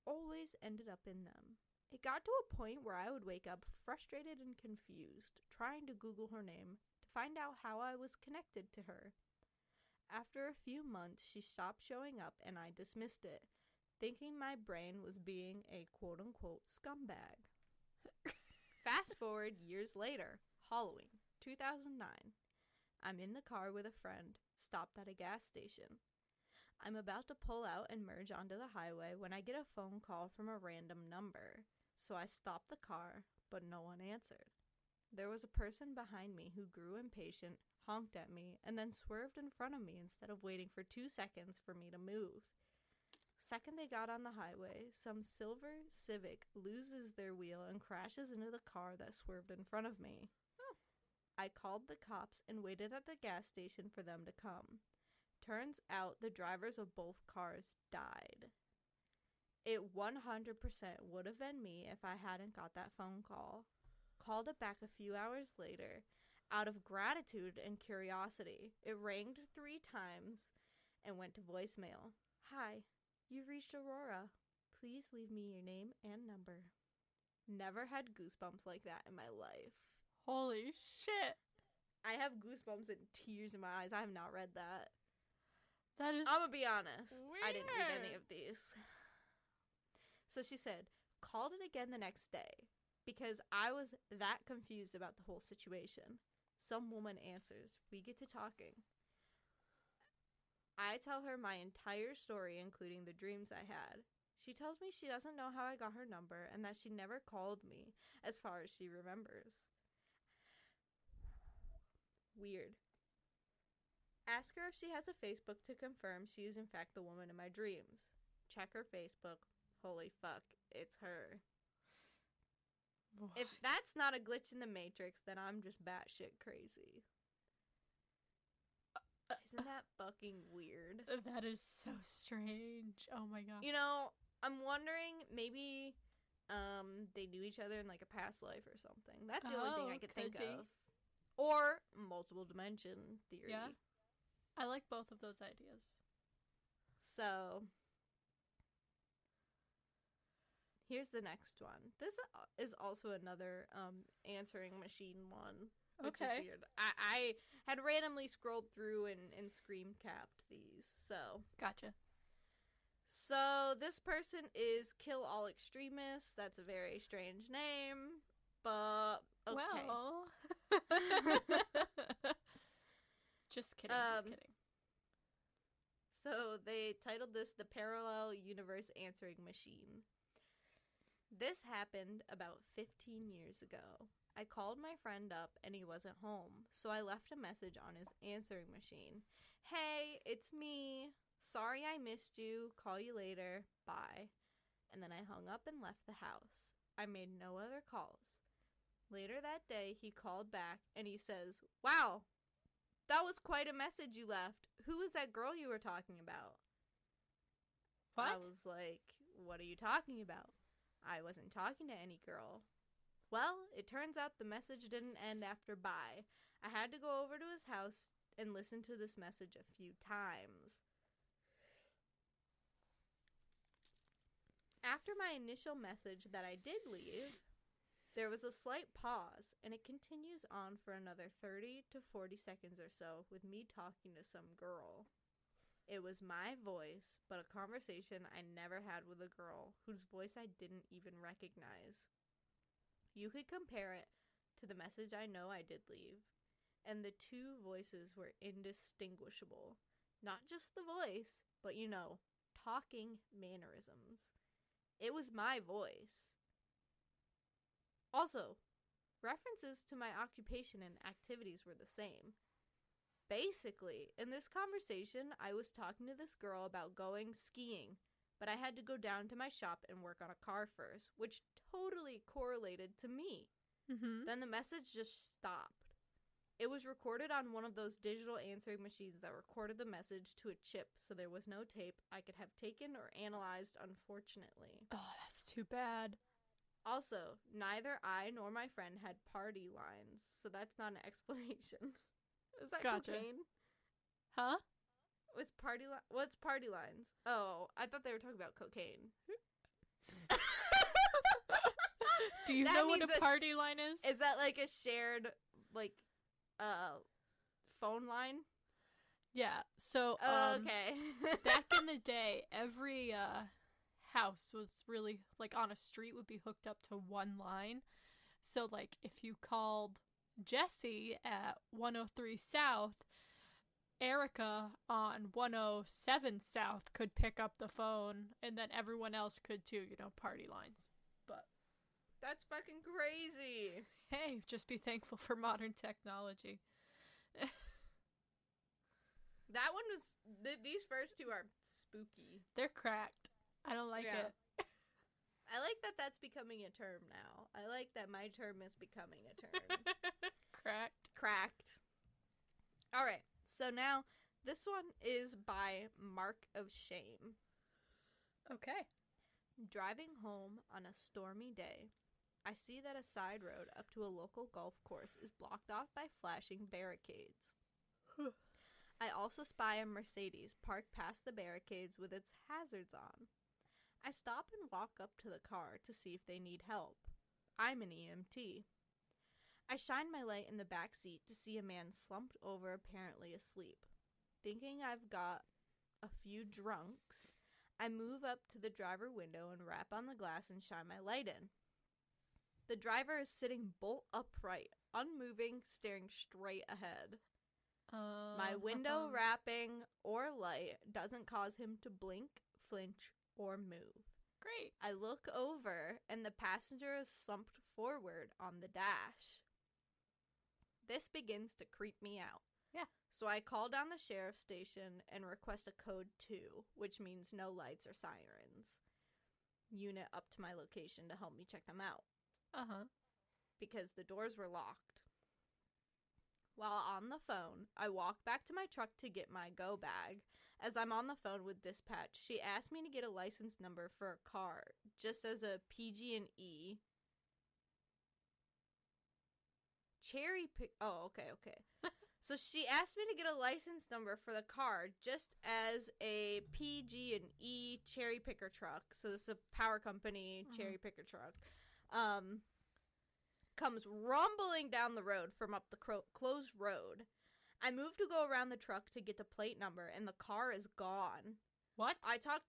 S1: always ended up in them. It got to a point where I would wake up frustrated and confused, trying to Google her name to find out how I was connected to her. After a few months, she stopped showing up and I dismissed it, thinking my brain was being a quote-unquote scumbag. Fast forward years later, Halloween, 2009. I'm in the car with a friend, stopped at a gas station. I'm about to pull out and merge onto the highway when I get a phone call from a random number. So I stopped the car, but no one answered. There was a person behind me who grew impatient, honked at me, and then swerved in front of me instead of waiting for 2 seconds for me to move. Second they got on the highway, some silver Civic loses their wheel and crashes into the car that swerved in front of me.
S2: Oh.
S1: I called the cops and waited at the gas station for them to come. Turns out the drivers of both cars died. It 100% would have been me if I hadn't got that phone call. Called it back a few hours later. Out of gratitude and curiosity, it rang 3 times and went to voicemail. Hi, you've reached Aurora. Please leave me your name and number. Never had goosebumps like that in my life.
S2: Holy shit.
S1: I have goosebumps and tears in my eyes. I have not read that.
S2: That is
S1: I'm gonna be honest.
S2: weird.
S1: I didn't read any of these. So she said, called it again the next day because I was that confused about the whole situation. Some woman answers. We get to talking. I tell her my entire story, including the dreams I had. She tells me she doesn't know how I got her number and that she never called me, as far as she remembers. Weird. Ask her if she has a Facebook to confirm she is in fact the woman in my dreams. Check her Facebook. Holy fuck, it's her.
S2: What?
S1: If that's not a glitch in the Matrix, then I'm just batshit crazy. Isn't that fucking weird?
S2: That is so strange. Oh my gosh.
S1: You know, I'm wondering maybe they knew each other in like a past life or something. That's the only thing I could think of. Or multiple dimension theory.
S2: Yeah. I like both of those ideas.
S1: So here's the next one. This is also another answering machine one. Which is weird. I had randomly scrolled through and screen capped these. So
S2: Gotcha.
S1: So this person is Kill All Extremists. That's a very strange name. But okay.
S2: Well. Just kidding, just kidding.
S1: So they titled this The Parallel Universe Answering Machine. This happened about 15 years ago. I called my friend up and he wasn't home, so I left a message on his answering machine. Hey, it's me. Sorry I missed you. Call you later. Bye. And then I hung up and left the house. I made no other calls. Later that day, he called back and he says, Wow, that was quite a message you left. Who was that girl you were talking about?
S2: What?
S1: I was like, what are you talking about? I wasn't talking to any girl. Well, it turns out the message didn't end after bye. I had to go over to his house and listen to this message a few times. After my initial message that I did leave, there was a slight pause, and it continues on for another 30 to 40 seconds or so with me talking to some girl. It was my voice, but a conversation I never had with a girl whose voice I didn't even recognize. You could compare it to the message I know I did leave, and the two voices were indistinguishable. Not just the voice, but talking mannerisms. It was my voice. Also, references to my occupation and activities were the same. Basically, in this conversation, I was talking to this girl about going skiing, but I had to go down to my shop and work on a car first, which totally correlated to me.
S2: Mm-hmm.
S1: Then the message just stopped. It was recorded on one of those digital answering machines that recorded the message to a chip, so there was no tape I could have taken or analyzed, unfortunately.
S2: Oh, that's too bad.
S1: Also, neither I nor my friend had party lines, so that's not an explanation. Is that
S2: Gotcha.
S1: cocaine?
S2: Huh?
S1: What's party lines? Oh, I thought they were talking about cocaine.
S2: Do you know what a party line is?
S1: Is that like a shared, like, phone line?
S2: Yeah. So,
S1: okay.
S2: back in the day, every house was really, like, on a street would be hooked up to one line. So, like, if you called Jesse at 103 South, Erica on 107 South could pick up the phone, and then everyone else could too, party lines. But
S1: that's fucking crazy.
S2: Hey, just be thankful for modern technology.
S1: That one was... these first two are spooky.
S2: They're cracked. I don't like it.
S1: I like that that's becoming a term now. I like that my term is becoming a term. Cracked. All right. So now, this one is by Mark of Shame.
S2: Okay.
S1: Driving home on a stormy day, I see that a side road up to a local golf course is blocked off by flashing barricades. I also spy a Mercedes parked past the barricades with its hazards on. I stop and walk up to the car to see if they need help. I'm an EMT. I shine my light in the back seat to see a man slumped over, apparently asleep. Thinking I've got a few drunks, I move up to the driver window and rap on the glass and shine my light in. The driver is sitting bolt upright, unmoving, staring straight ahead. My window wrapping or light doesn't cause him to blink, flinch, or move.
S2: Great.
S1: I look over, and the passenger is slumped forward on the dash. This begins to creep me out.
S2: Yeah.
S1: So I call down the sheriff's station and request a code 2, which means no lights or sirens. Unit up to my location to help me check them out.
S2: Uh-huh.
S1: Because the doors were locked. While on the phone, I walk back to my truck to get my go bag. As I'm on the phone with dispatch, she asked me to get a license number for a car, just as a PG&E. Okay. So she asked me to get a license number for the car, just as a PG&E cherry picker truck. So this is a power company cherry picker truck. Comes rumbling down the road from up the closed road. I move to go around the truck to get the plate number, and the car is gone.
S2: What?
S1: I talked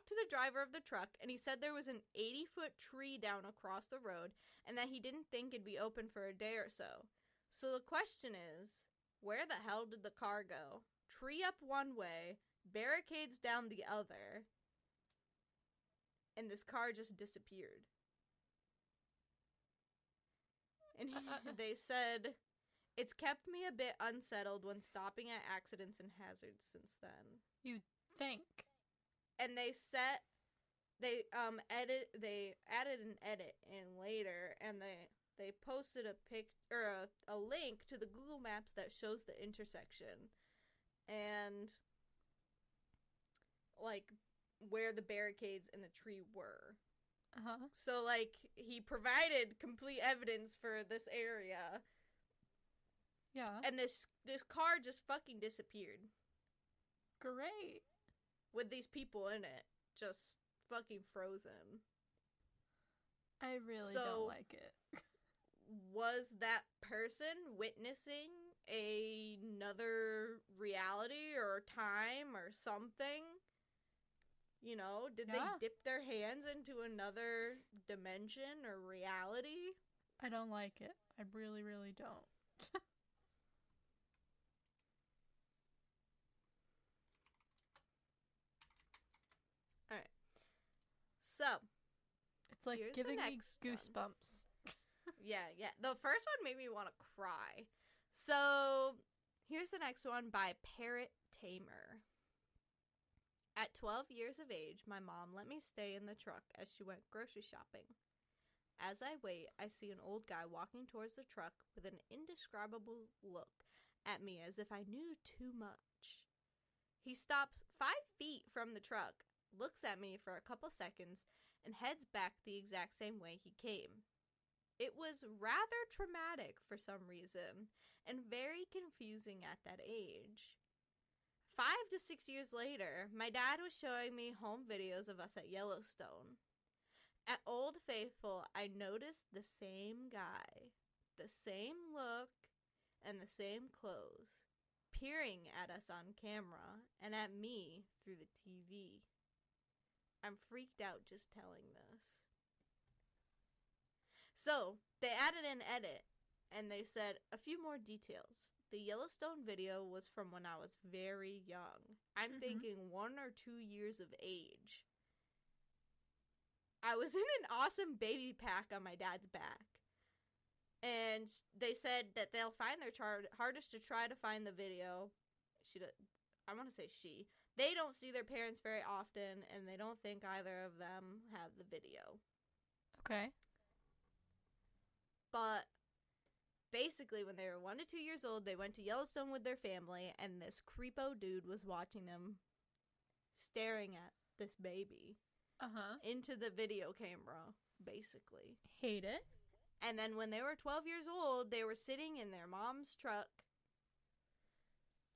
S1: to the driver of the truck, and he said there was an 80-foot tree down across the road, and that he didn't think it'd be open for a day or so. So the question is, where the hell did the car go? Tree up one way, barricades down the other, and this car just disappeared. And they said, it's kept me a bit unsettled when stopping at accidents and hazards since then.
S2: You think?
S1: And they added an edit in later, and they posted a link to the Google Maps that shows the intersection and like where the barricades and the tree were.
S2: Uh-huh.
S1: So, like, he provided complete evidence for this area.
S2: Yeah.
S1: And this car just fucking disappeared.
S2: Great.
S1: With these people in it. Just fucking frozen.
S2: I really don't like it.
S1: Was that person witnessing another reality or time or something? You know, did they dip their hands into another dimension or reality?
S2: I don't like it. I really, really don't.
S1: Alright. So.
S2: It's like giving me goosebumps.
S1: Yeah. The first one made me want to cry. So, here's the next one by Parrot Tamer. At 12 years of age, my mom let me stay in the truck as she went grocery shopping. As I wait, I see an old guy walking towards the truck with an indescribable look at me as if I knew too much. He stops 5 feet from the truck, looks at me for a couple seconds, and heads back the exact same way he came. It was rather traumatic for some reason, and very confusing at that age. 5 to 6 years later, my dad was showing me home videos of us at Yellowstone. At Old Faithful, I noticed the same guy, the same look, and the same clothes, peering at us on camera and at me through the TV. I'm freaked out just telling this. So, they added an edit, and they said a few more details. The Yellowstone video was from when I was very young. I'm thinking 1 or 2 years of age. I was in an awesome baby pack on my dad's back. And they said that they'll find their hardest to try to find the video. I want to say she. They don't see their parents very often, and they don't think either of them have the video.
S2: Okay.
S1: But basically, when they were 1 to 2 years old, they went to Yellowstone with their family, and this creepo dude was watching them, staring at this baby into the video camera, basically.
S2: Hate it.
S1: And then when they were 12 years old, they were sitting in their mom's truck,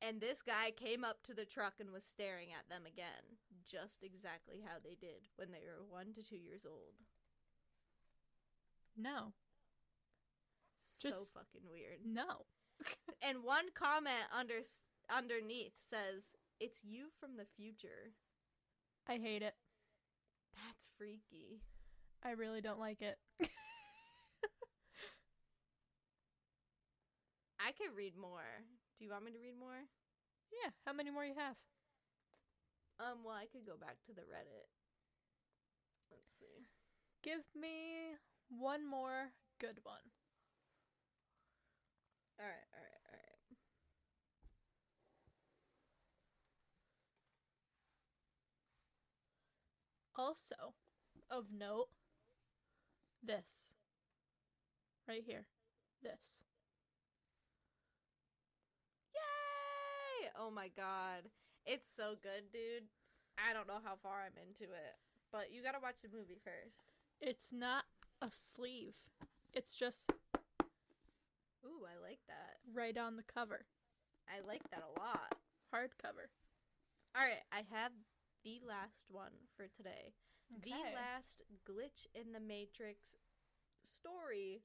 S1: and this guy came up to the truck and was staring at them again, just exactly how they did when they were 1 to 2 years old.
S2: No.
S1: So fucking weird.
S2: No.
S1: And one comment underneath says, "It's you from the future."
S2: I hate it.
S1: That's freaky.
S2: I really don't like it.
S1: I could read more. Do you want me to read more?
S2: Yeah. How many more you have?
S1: Well, I could go back to the Reddit. Let's see.
S2: Give me one more good one.
S1: All right.
S2: Also, of note, this. Right here. This.
S1: Yay! Oh my god. It's so good, dude. I don't know how far I'm into it, but you gotta watch the movie first.
S2: It's not a sleeve. It's just
S1: Ooh, I like that.
S2: right on the cover.
S1: I like that a lot.
S2: Hardcover.
S1: Alright, I have the last one for today.
S2: Okay.
S1: The last glitch in the Matrix story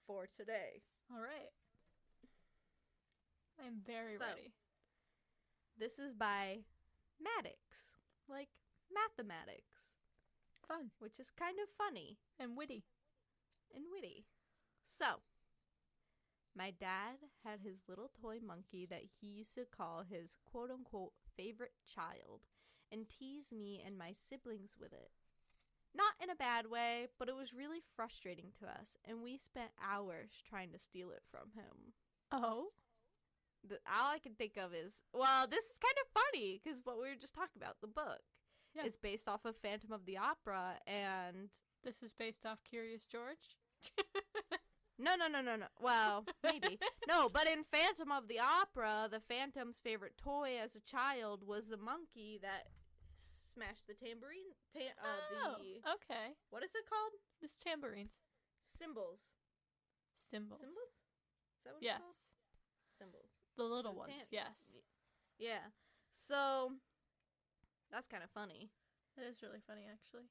S1: for today.
S2: All right. I'm very ready.
S1: This is by Maddox. Like mathematics.
S2: Fun.
S1: Which is kind of funny.
S2: And witty.
S1: So, my dad had his little toy monkey that he used to call his quote-unquote favorite child and tease me and my siblings with it. Not in a bad way, but it was really frustrating to us, and we spent hours trying to steal it from him.
S2: Oh?
S1: All I can think of is, well, this is kind of funny, because what we were just talking about, the book, is based off of Phantom of the Opera, and...
S2: This is based off Curious George?
S1: No. Well, maybe. No, but in Phantom of the Opera, the Phantom's favorite toy as a child was the monkey that smashed the tambourine.
S2: Okay.
S1: What is it called?
S2: This tambourines.
S1: Cymbals.
S2: Symbols.
S1: Is that what it's called?
S2: Yes.
S1: Cymbals.
S2: The little ones, yes.
S1: Yeah. So, that's kind of funny.
S2: That is really funny, actually.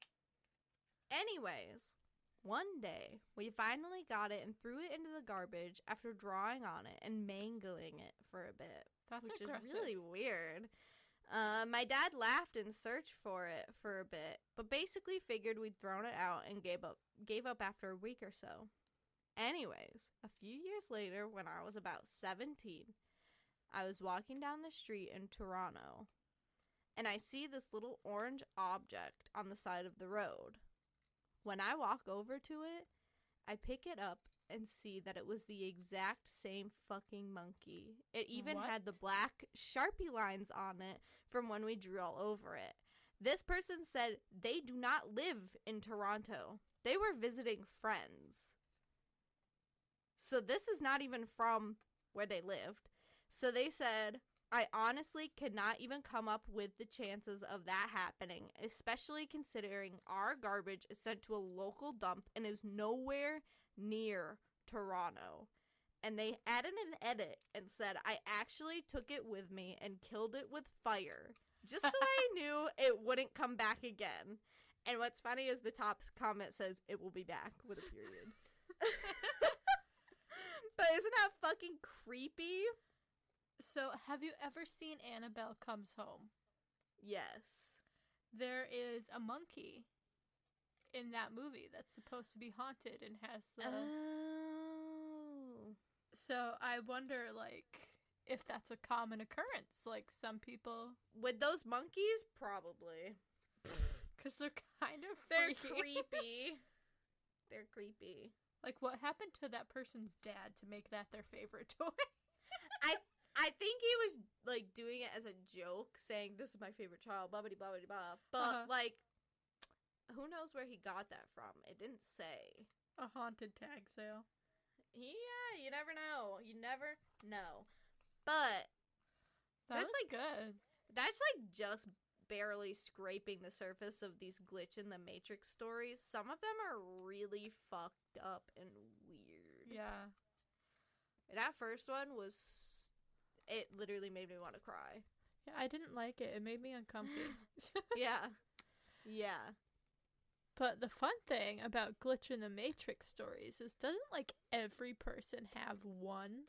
S1: Anyways, one day, we finally got it and threw it into the garbage after drawing on it and mangling it for a bit.
S2: That's
S1: which
S2: aggressive.
S1: is really weird. My dad laughed and searched for it for a bit, but basically figured we'd thrown it out and gave up after a week or so. Anyways, a few years later, when I was about 17, I was walking down the street in Toronto, and I see this little orange object on the side of the road. When I walk over to it, I pick it up and see that it was the exact same fucking monkey. It even had the black Sharpie lines on it from when we drew all over it. This person said they do not live in Toronto. They were visiting friends. So this is not even from where they lived. So they said, I honestly cannot even come up with the chances of that happening, especially considering our garbage is sent to a local dump and is nowhere near Toronto. and they added an edit and said, I actually took it with me and killed it with fire, just so I knew it wouldn't come back again. And what's funny is the top comment says, it will be back, with a period. But isn't that fucking creepy?
S2: So, have you ever seen Annabelle Comes Home?
S1: Yes.
S2: There is a monkey in that movie that's supposed to be haunted and has the...
S1: Oh.
S2: So, I wonder, like, if that's a common occurrence. Like, some people...
S1: With those monkeys? Probably.
S2: Because they're kind of
S1: They're
S2: freaky.
S1: creepy. They're creepy.
S2: Like, what happened to that person's dad to make that their favorite toy?
S1: I think he was, like, doing it as a joke, saying, this is my favorite child, blah, blah, blah, blah, blah. But, like, who knows where he got that from? It didn't say.
S2: A haunted tag sale.
S1: Yeah, you never know. You never know. But
S2: That's like good.
S1: That's, like, just barely scraping the surface of these glitch in the Matrix stories. Some of them are really fucked up and weird.
S2: Yeah.
S1: That first one was... It literally made me want to cry.
S2: Yeah, I didn't like it. It made me uncomfy.
S1: Yeah. Yeah.
S2: But the fun thing about Glitch in the Matrix stories is doesn't, like, every person have one?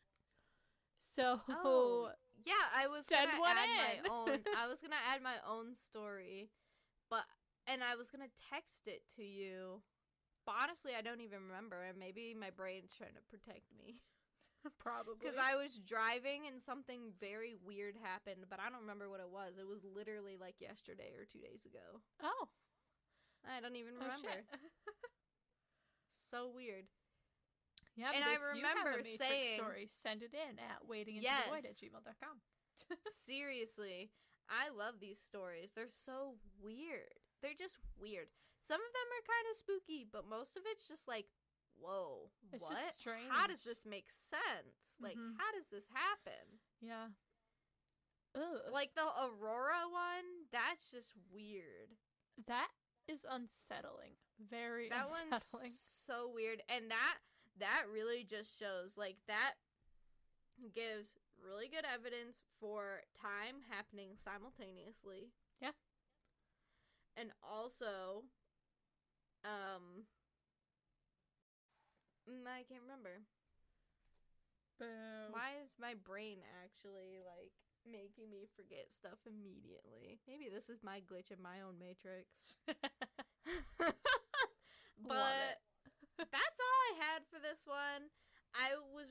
S2: So...
S1: Oh, yeah, I was
S2: Send
S1: gonna
S2: one
S1: add
S2: in.
S1: my own. I was gonna add my own story, and I was gonna text it to you. But honestly, I don't even remember, and maybe my brain's trying to protect me.
S2: Probably.
S1: Because I was driving and something very weird happened, but I don't remember what it was. It was literally like yesterday or 2 days ago.
S2: Oh.
S1: I don't even
S2: Oh,
S1: remember.
S2: shit.
S1: So weird.
S2: Yeah,
S1: And
S2: but
S1: I
S2: if you
S1: remember
S2: have a Matrix
S1: saying-
S2: story, send it in at
S1: Yes.
S2: waitingintothevoid@gmail.com.
S1: Seriously, I love these stories. They're so weird. They're just weird. Some of them are kind of spooky, but most of it's just like, whoa,
S2: It's
S1: what?
S2: just strange.
S1: How does this make sense? Like,
S2: Mhm.
S1: how does this happen?
S2: Yeah. Ugh.
S1: Like the Aurora one, that's just weird.
S2: That is unsettling. Very
S1: That
S2: unsettling.
S1: one's so weird, and that really just shows, like, that gives really good evidence for time happening simultaneously.
S2: Yeah.
S1: And also, I can't remember.
S2: Boo.
S1: Why is my brain actually, like, making me forget stuff immediately? Maybe this is my glitch in my own matrix. But that's all I had for this one. I was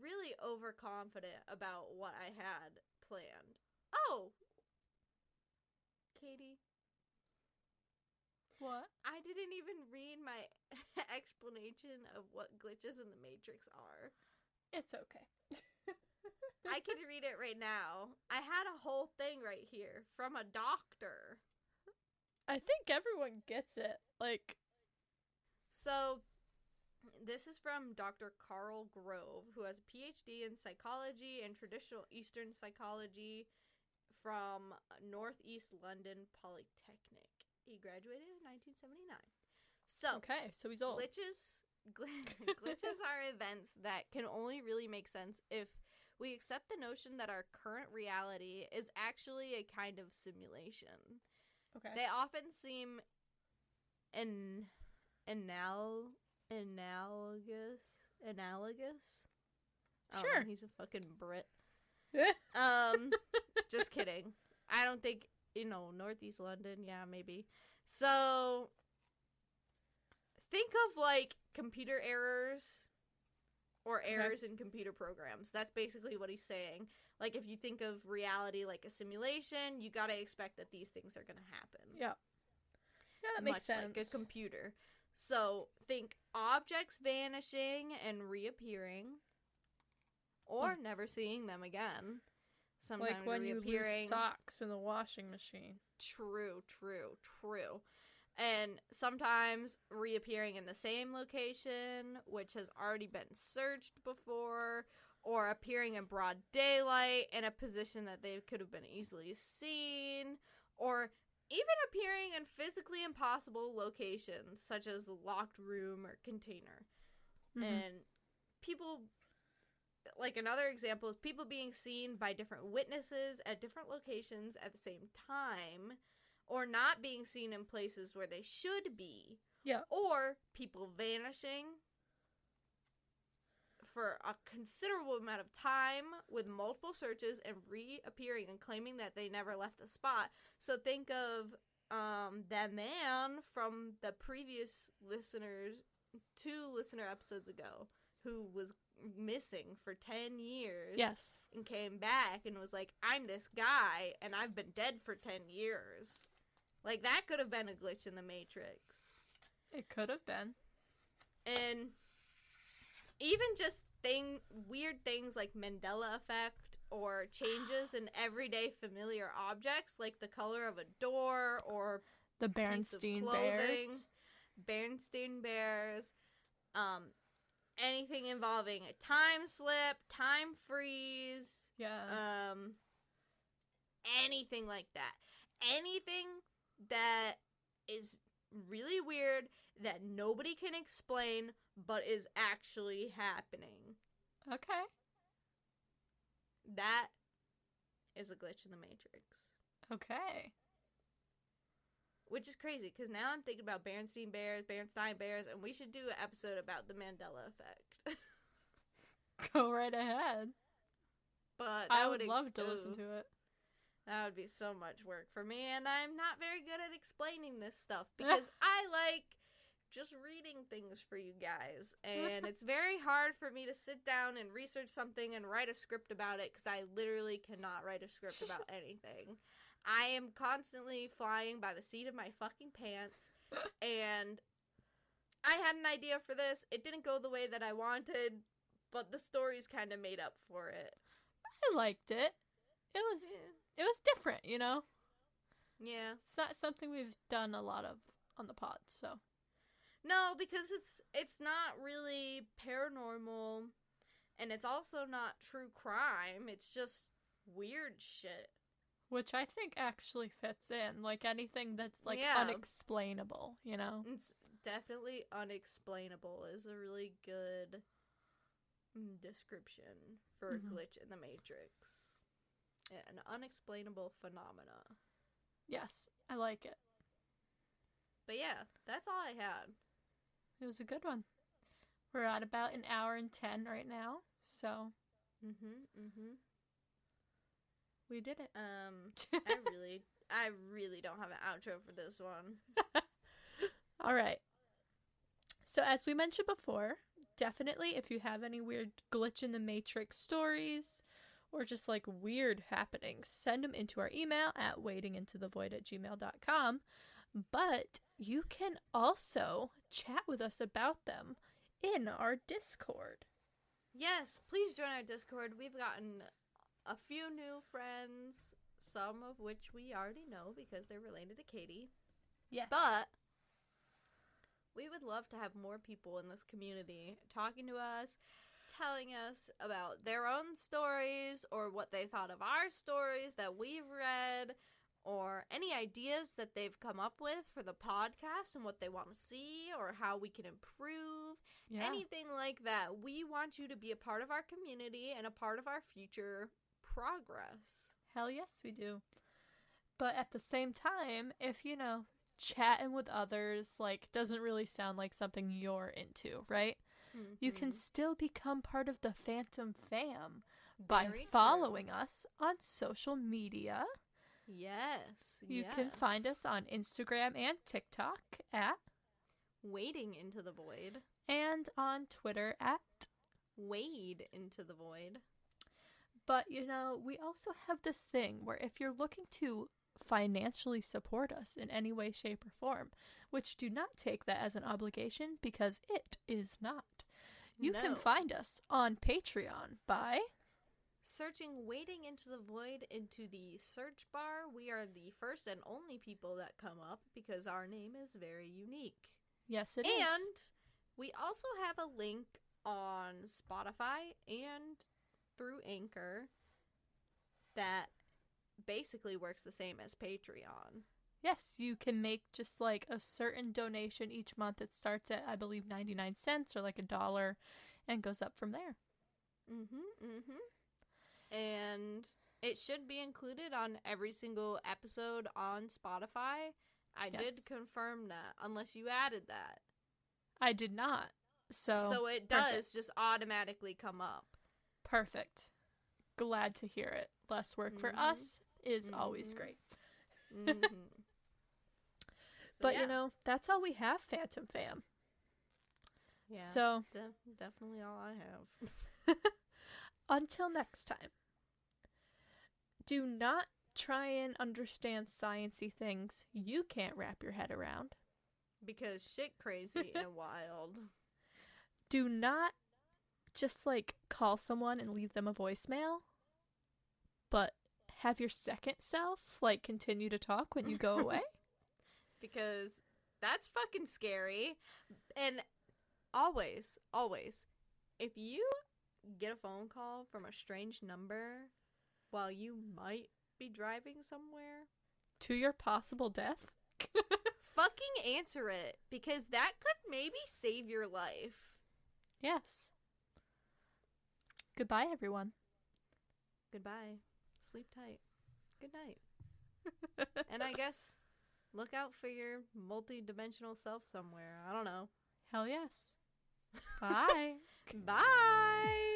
S1: really overconfident about what I had planned. Oh! Katie,
S2: What?
S1: I didn't even read my explanation of what glitches in the Matrix are.
S2: It's okay.
S1: I can read it right now. I had a whole thing right here from a doctor.
S2: I think everyone gets it. Like,
S1: So, this is from Dr. Carl Grove, who has a PhD in psychology and traditional Eastern psychology from Northeast London Polytechnic. He graduated in 1979. So,
S2: okay, so he's old.
S1: glitches are events that can only really make sense if we accept the notion that our current reality is actually a kind of simulation.
S2: Okay.
S1: They often seem analogous.
S2: Sure.
S1: He's a fucking Brit. Just kidding. I don't think, Northeast London. Yeah, maybe. So, think of, like, computer errors or errors in computer programs. That's basically what he's saying. Like, if you think of reality like a simulation, you gotta expect that these things are gonna happen.
S2: Yeah. Yeah, that makes sense.
S1: Much like a computer. So, think objects vanishing and reappearing, or never seeing them again. Sometimes
S2: Like when you
S1: reappearing.
S2: lose socks in the washing machine.
S1: True. And sometimes reappearing in the same location, which has already been searched before, or appearing in broad daylight in a position that they could have been easily seen, or even appearing in physically impossible locations, such as a locked room or container.
S2: Mhm.
S1: And people, like another example is people being seen by different witnesses at different locations at the same time, or not being seen in places where they should be.
S2: Yeah.
S1: Or people vanishing for a considerable amount of time with multiple searches and reappearing and claiming that they never left the spot. So think of that man from the previous two listener episodes ago, who was missing for 10 years.
S2: Yes.
S1: And came back and was like, I'm this guy, and I've been dead for 10 years. Like, that could have been a glitch in the Matrix.
S2: It could have been.
S1: And even just weird things like Mandela effect, or changes in everyday familiar objects, like the color of a door, or
S2: the Berenstain Bears.
S1: Berenstain Bears. Anything involving a time slip, time freeze.
S2: Yeah.
S1: Anything like that. Anything that is really weird that nobody can explain but is actually happening.
S2: Okay.
S1: That is a glitch in the Matrix.
S2: Okay.
S1: Which is crazy, because now I'm thinking about Berenstain Bears, and we should do an episode about the Mandela effect.
S2: Go right ahead.
S1: But
S2: I would love to listen to it.
S1: That would be so much work for me, and I'm not very good at explaining this stuff, because I like just reading things for you guys, and it's very hard for me to sit down and research something and write a script about it, because I literally cannot write a script about anything. I am constantly flying by the seat of my fucking pants, and I had an idea for this. It didn't go the way that I wanted, but the story's kind of made up for it.
S2: I liked it. It was different, you know?
S1: Yeah.
S2: It's not something we've done a lot of on the pod, so.
S1: No, because it's not really paranormal, and it's also not true crime. It's just weird shit.
S2: Which I think actually fits in. Like, anything that's, like, unexplainable, you know?
S1: It's definitely unexplainable is a really good description for a glitch in the Matrix. An unexplainable phenomena.
S2: Yes, I like it.
S1: But yeah, that's all I had.
S2: It was a good one. We're at about 1 hour and 10 right now, so. We did it.
S1: I really don't have an outro for this one.
S2: All right. So as we mentioned before, definitely if you have any weird glitch in the Matrix stories or just like weird happenings, send them into our email at waitingintothevoid@gmail.com. But you can also chat with us about them in our Discord.
S1: Yes, please join our Discord. We've gotten a few new friends, some of which we already know because they're related to Katie.
S2: Yes.
S1: But we would love to have more people in this community talking to us, telling us about their own stories or what they thought of our stories that we've read, or any ideas that they've come up with for the podcast and what they want to see or how we can improve. Yeah. Anything like that. We want you to be a part of our community and a part of our future progress.
S2: Hell yes, we do. But at the same time, if, you know, chatting with others, like, doesn't really sound like something you're into, right? Mm-hmm. You can still become part of the Phantom Fam by following us on social media.
S1: Yes.
S2: You can find us on Instagram and TikTok at
S1: Wading Into the Void.
S2: And on Twitter at
S1: Wade Into the Void.
S2: But, you know, we also have this thing where if you're looking to financially support us in any way, shape, or form, which do not take that as an obligation because it is not, you can find us on Patreon by
S1: searching Wading Into the Void into the search bar. We are the first and only people that come up because our name is very unique.
S2: Yes, it is.
S1: And we also have a link on Spotify and through Anchor that basically works the same as Patreon.
S2: Yes, you can make just like a certain donation each month. It starts at, I believe, 99 cents or like $1. and goes up from there.
S1: And it should be included on every single episode on Spotify. I did confirm that, unless you added that.
S2: I did not. So
S1: it does just automatically come up.
S2: Perfect. Glad to hear it. Less work for us is always great. But, you know, that's all we have, Phantom Fam.
S1: Yeah,
S2: so
S1: definitely all I have.
S2: Until next time, do not try and understand sciencey things you can't wrap your head around.
S1: Because shit crazy and wild.
S2: Do not just, like, call someone and leave them a voicemail, but have your second self, like, continue to talk when you go away.
S1: Because that's fucking scary. And always, if you get a phone call from a strange number while you might be driving somewhere
S2: to your possible death,
S1: fucking answer it, because that could maybe save your life.
S2: Yes. Goodbye, everyone.
S1: Goodbye. Sleep tight. Good night. And I guess look out for your multi-dimensional self somewhere. I don't know.
S2: Hell yes. Bye.
S1: Bye.